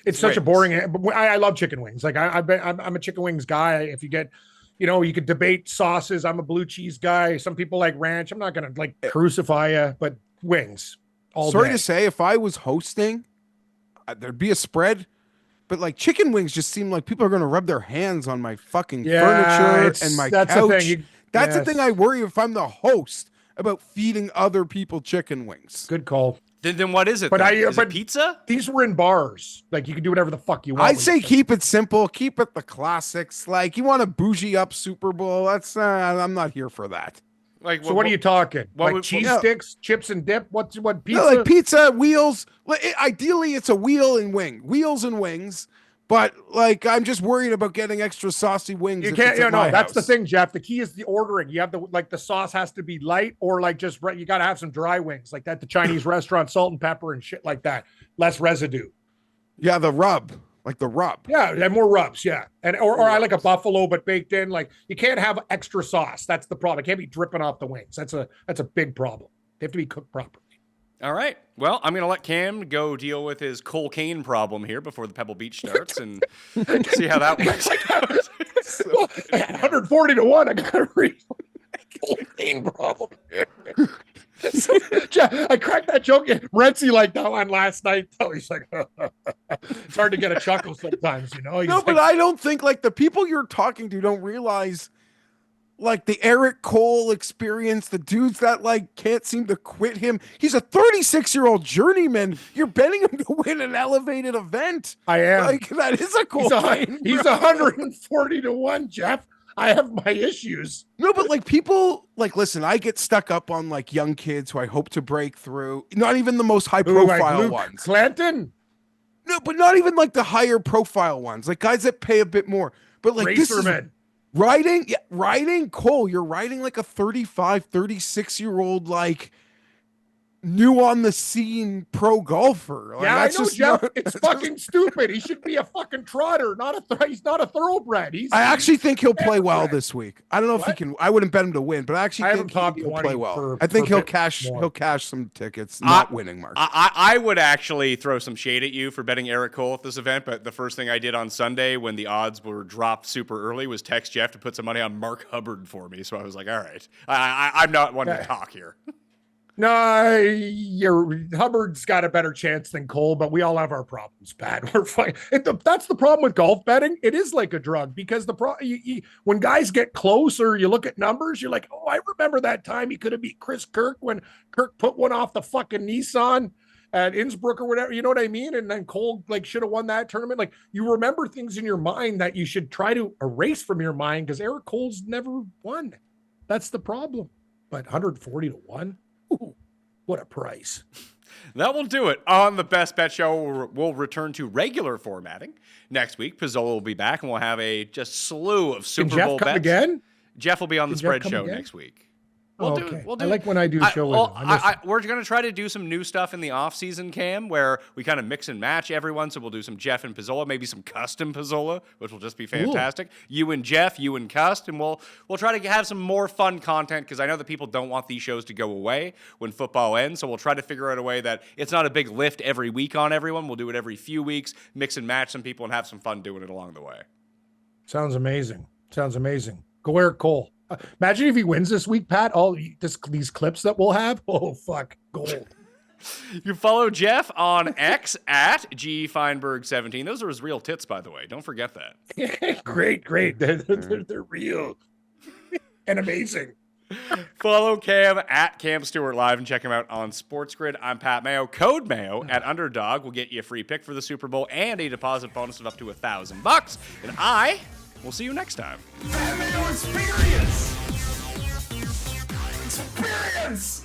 it's such a boring. I love chicken wings. Like I'm a chicken wings guy. If you get, you could debate sauces. I'm a blue cheese guy. Some people like ranch. I'm not gonna like crucify you, but wings all Sorry day. to say, if I was hosting, there'd be a spread. But like chicken wings just seem like people are going to rub their hands on my fucking furniture and my couch. That's the thing I worry if I'm the host about feeding other people chicken wings. Good call. Then what is it? But is it pizza? These were in bars. Like you can do whatever the fuck you want. I'd say keep it simple. Keep it the classics. Like you want to bougie up Super Bowl. That's I'm not here for that. Like, so what are you talking? Like cheese sticks, chips and dip? What pizza? No, like pizza, wheels. Ideally, it's a wheels and wings. But like, I'm just worried about getting extra saucy wings. You can't. That's the thing, Jeff. The key is the ordering. You have the sauce has to be light or like just right. You got to have some dry wings like that. The Chinese restaurant, salt and pepper and shit like that. Less residue. Yeah, the rub. Like the rub. Yeah, and more rubs, yeah. And or I like a buffalo but baked in. Like you can't have extra sauce. That's the problem. It can't be dripping off the wings. That's a big problem. They have to be cooked properly. All right. Well, I'm going to let Cam go deal with his cocaine problem here before the Pebble Beach starts and see how that works. 140 to 1. I got to read cocaine problem. I cracked that joke. Renzi liked that one last night. Though he's like, it's hard to get a chuckle sometimes, But I don't think like the people you're talking to don't realize like the Eric Cole experience, the dudes that like can't seem to quit him. He's a 36-year-old journeyman. You're betting him to win an elevated event. I am. Like that is a cool. He's 140 to 1, Jeff. I have my issues. No, but like people like listen, I get stuck up on like young kids who I hope to break through. Not even the most high profile ones. Clanton? No, but not even like the higher profile ones. Like guys that pay a bit more. But like Racerman. Riding Cole, you're riding like a 35, 36-year-old like new on the scene pro golfer. Like, yeah, I know, Jeff. It's fucking stupid. He should be a fucking trotter, he's not a thoroughbred. I actually think he'll play well this week. I don't know if he can. I wouldn't bet him to win, but I actually think he'll play well. I think he'll cash some tickets, not winning, Mark. I would actually throw some shade at you for betting Eric Cole at this event, but the first thing I did on Sunday when the odds were dropped super early was text Jeff to put some money on Mark Hubbard for me. So I was like, all right, I'm not one to talk here. No, Hubbard's got a better chance than Cole, but we all have our problems, Pat. We're fine. That's the problem with golf betting. It is like a drug because when guys get close or you look at numbers, you're like, oh, I remember that time he could have beat Chris Kirk when Kirk put one off the fucking Nissan at Innsbruck or whatever. You know what I mean? And then Cole like should have won that tournament. Like you remember things in your mind that you should try to erase from your mind because Eric Cole's never won. That's the problem. But 140 to 1. Ooh, what a price. That will do it on the Best Bet Show. We'll return to regular formatting next week. Pizzola will be back, and we'll have a just slew of Super Bowl bets. Again? Jeff will be on the spread show next week. We'll do. I like when I do a show with him. We're going to try to do some new stuff in the off season, Cam, where we kind of mix and match everyone. So we'll do some Geoff and Pizzola, maybe some custom Pizzola, which will just be fantastic. Ooh. You and Geoff, you and Cust, and we'll try to have some more fun content because I know that people don't want these shows to go away when football ends. So we'll try to figure out a way that it's not a big lift every week on everyone. We'll do it every few weeks, mix and match some people, and have some fun doing it along the way. Sounds amazing. Go Eric Cole. Imagine if he wins this week, Pat. These clips that we'll have. Oh, fuck. Gold. You follow Geoff on X at Fienberg17. Those are his real tits, by the way. Don't forget that. Great. They're real and amazing. Follow Cam at Cam Stewart Live and check him out on SportsGrid. I'm Pat Mayo. Code Mayo at Underdog will get you a free pick for the Super Bowl and a deposit bonus of up to $1,000. And I will see you next time. That Mayo experience! Experience!